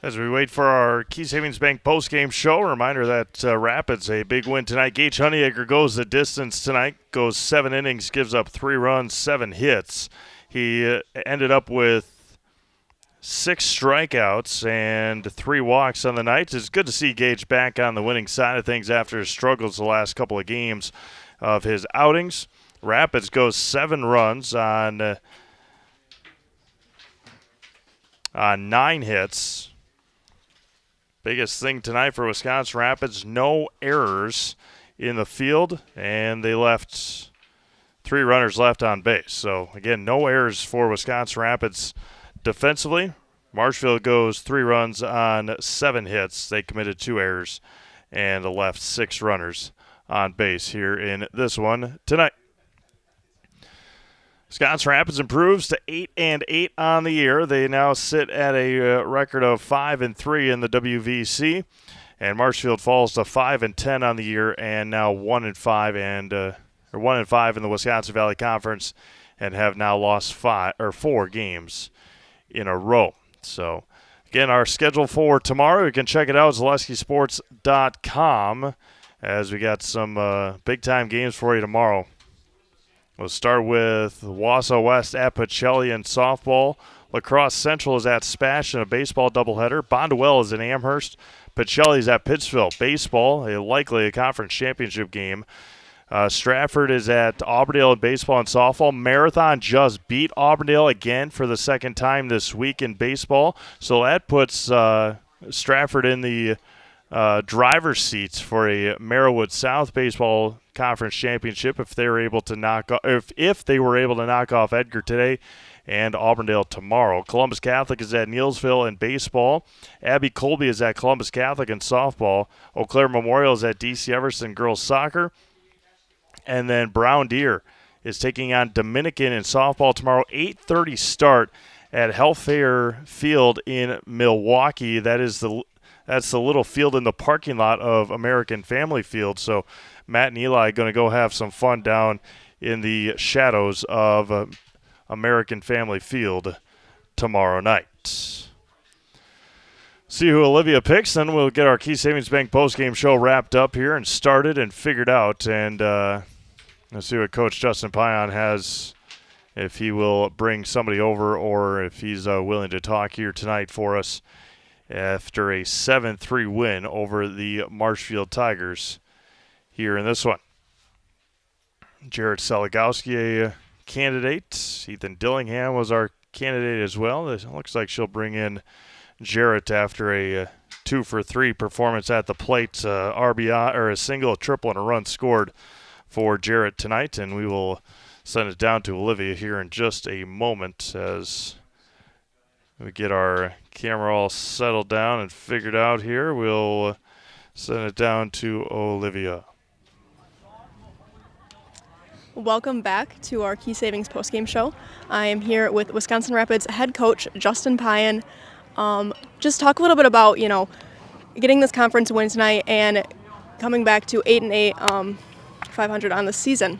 As we wait for our Key Savings Bank postgame show, a reminder that Rapids, a big win tonight. Gage Honeyacre goes the distance tonight, goes 7 innings, gives up 3 runs, 7 hits. He ended up with 6 strikeouts and 3 walks on the night. It's good to see Gage back on the winning side of things after his struggles the last couple of games of his outings. Rapids goes 7 runs on 9 hits. Biggest thing tonight for Wisconsin Rapids, no errors in the field, and they left 3 runners left on base. So, again, no errors for Wisconsin Rapids defensively. Marshfield goes 3 runs on 7 hits. They committed 2 errors and left 6 runners on base here in this one tonight. Wisconsin Rapids improves to 8-8 on the year. They now sit at a record of 5-3 in the WVC, and Marshfield falls to 5-10 on the year, and now 1-5 in the Wisconsin Valley Conference, and have now lost 4 games in a row. So, again, our schedule for tomorrow, you can check it out at ZaleskiSports.com, as we got some big-time games for you tomorrow. We'll start with Wausau West at Pacelli in softball. Lacrosse Central is at Spash in a baseball doubleheader. Bonduel is in Amherst. Pacelli is at Pittsville. Baseball, likely a conference championship game. Stratford is at Auburndale in baseball and softball. Marathon just beat Auburndale again for the second time this week in baseball. So that puts Stratford in the driver's seats for a Merriwood South baseball conference championship if they were able to knock off Edgar today and Auburndale tomorrow. Columbus Catholic is at Neelsville in baseball. Abbey Colby is at Columbus Catholic in softball. Eau Claire Memorial is at DC Everson girls soccer. And then Brown Deer is taking on Dominican in softball tomorrow. 8:30 start at Healthcare Field in Milwaukee. That's the little field in the parking lot of American Family Field. So Matt and Eli are going to go have some fun down in the shadows of American Family Field tomorrow night. See who Olivia picks, then we'll get our Key Savings Bank postgame show wrapped up here and started and figured out. And let's see what Coach Justin Pion has, if he will bring somebody over or if he's willing to talk here tonight for us after a 7-3 win over the Marshfield Tigers here in this one. Jarrett Seligowski, a candidate. Ethan Dillingham was our candidate as well. It looks like she'll bring in Jarrett after a 2-for-3 performance at the plate. RBI, or a single, a triple, and a run scored for Jarrett tonight. And we will send it down to Olivia here in just a moment as we get our camera all settled down and figured out here. We'll send it down to Olivia. Welcome back to our Key Savings postgame show. I am here with Wisconsin Rapids head coach Justin Pion. Just talk a little bit about, getting this conference win tonight and coming back to 8-8, 500 on the season.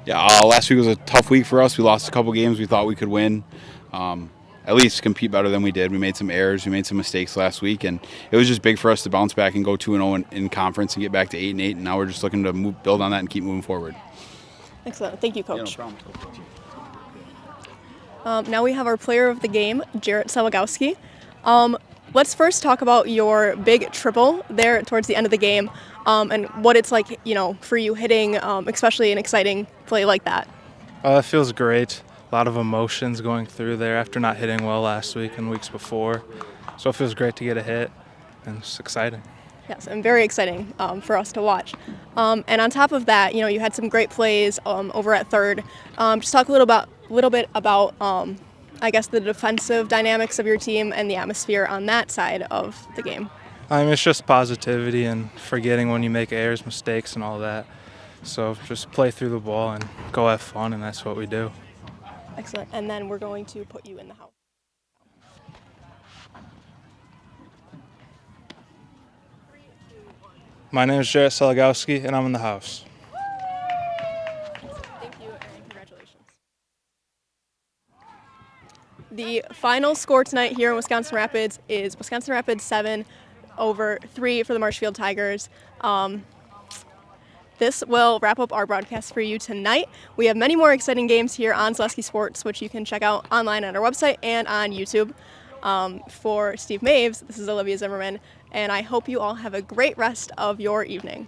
Yeah, last week was a tough week for us. We lost a couple games we thought we could win. At least compete better than we did. We made some errors. We made some mistakes last week, and it was just big for us to bounce back and go 2-0 in conference and get back to 8-8. And now we're just looking to build on that and keep moving forward. Excellent. Thank you, Coach. Yeah, no problem. Now we have our player of the game, Jarrett Seligowski. Let's first talk about your big triple there towards the end of the game and what it's like, for you hitting, especially an exciting play like that. It feels great. A lot of emotions going through there after not hitting well last week and weeks before. So it feels great to get a hit, and it's exciting. Yes, and very exciting for us to watch. And on top of that, you had some great plays over at third. Just talk a little bit about, I guess, the defensive dynamics of your team and the atmosphere on that side of the game. It's just positivity and forgetting when you make errors, mistakes, and all that. So just play through the ball and go have fun, and that's what we do. Excellent. And then we're going to put you in the house. My name is Jarrett Seligowski, and I'm in the house. Thank you, and congratulations. The final score tonight here in Wisconsin Rapids is Wisconsin Rapids 7-3 for the Marshfield Tigers. This will wrap up our broadcast for you tonight. We have many more exciting games here on Zaleski Sports, which you can check out online at our website and on YouTube. For Steve Maves, this is Olivia Zimmerman, and I hope you all have a great rest of your evening.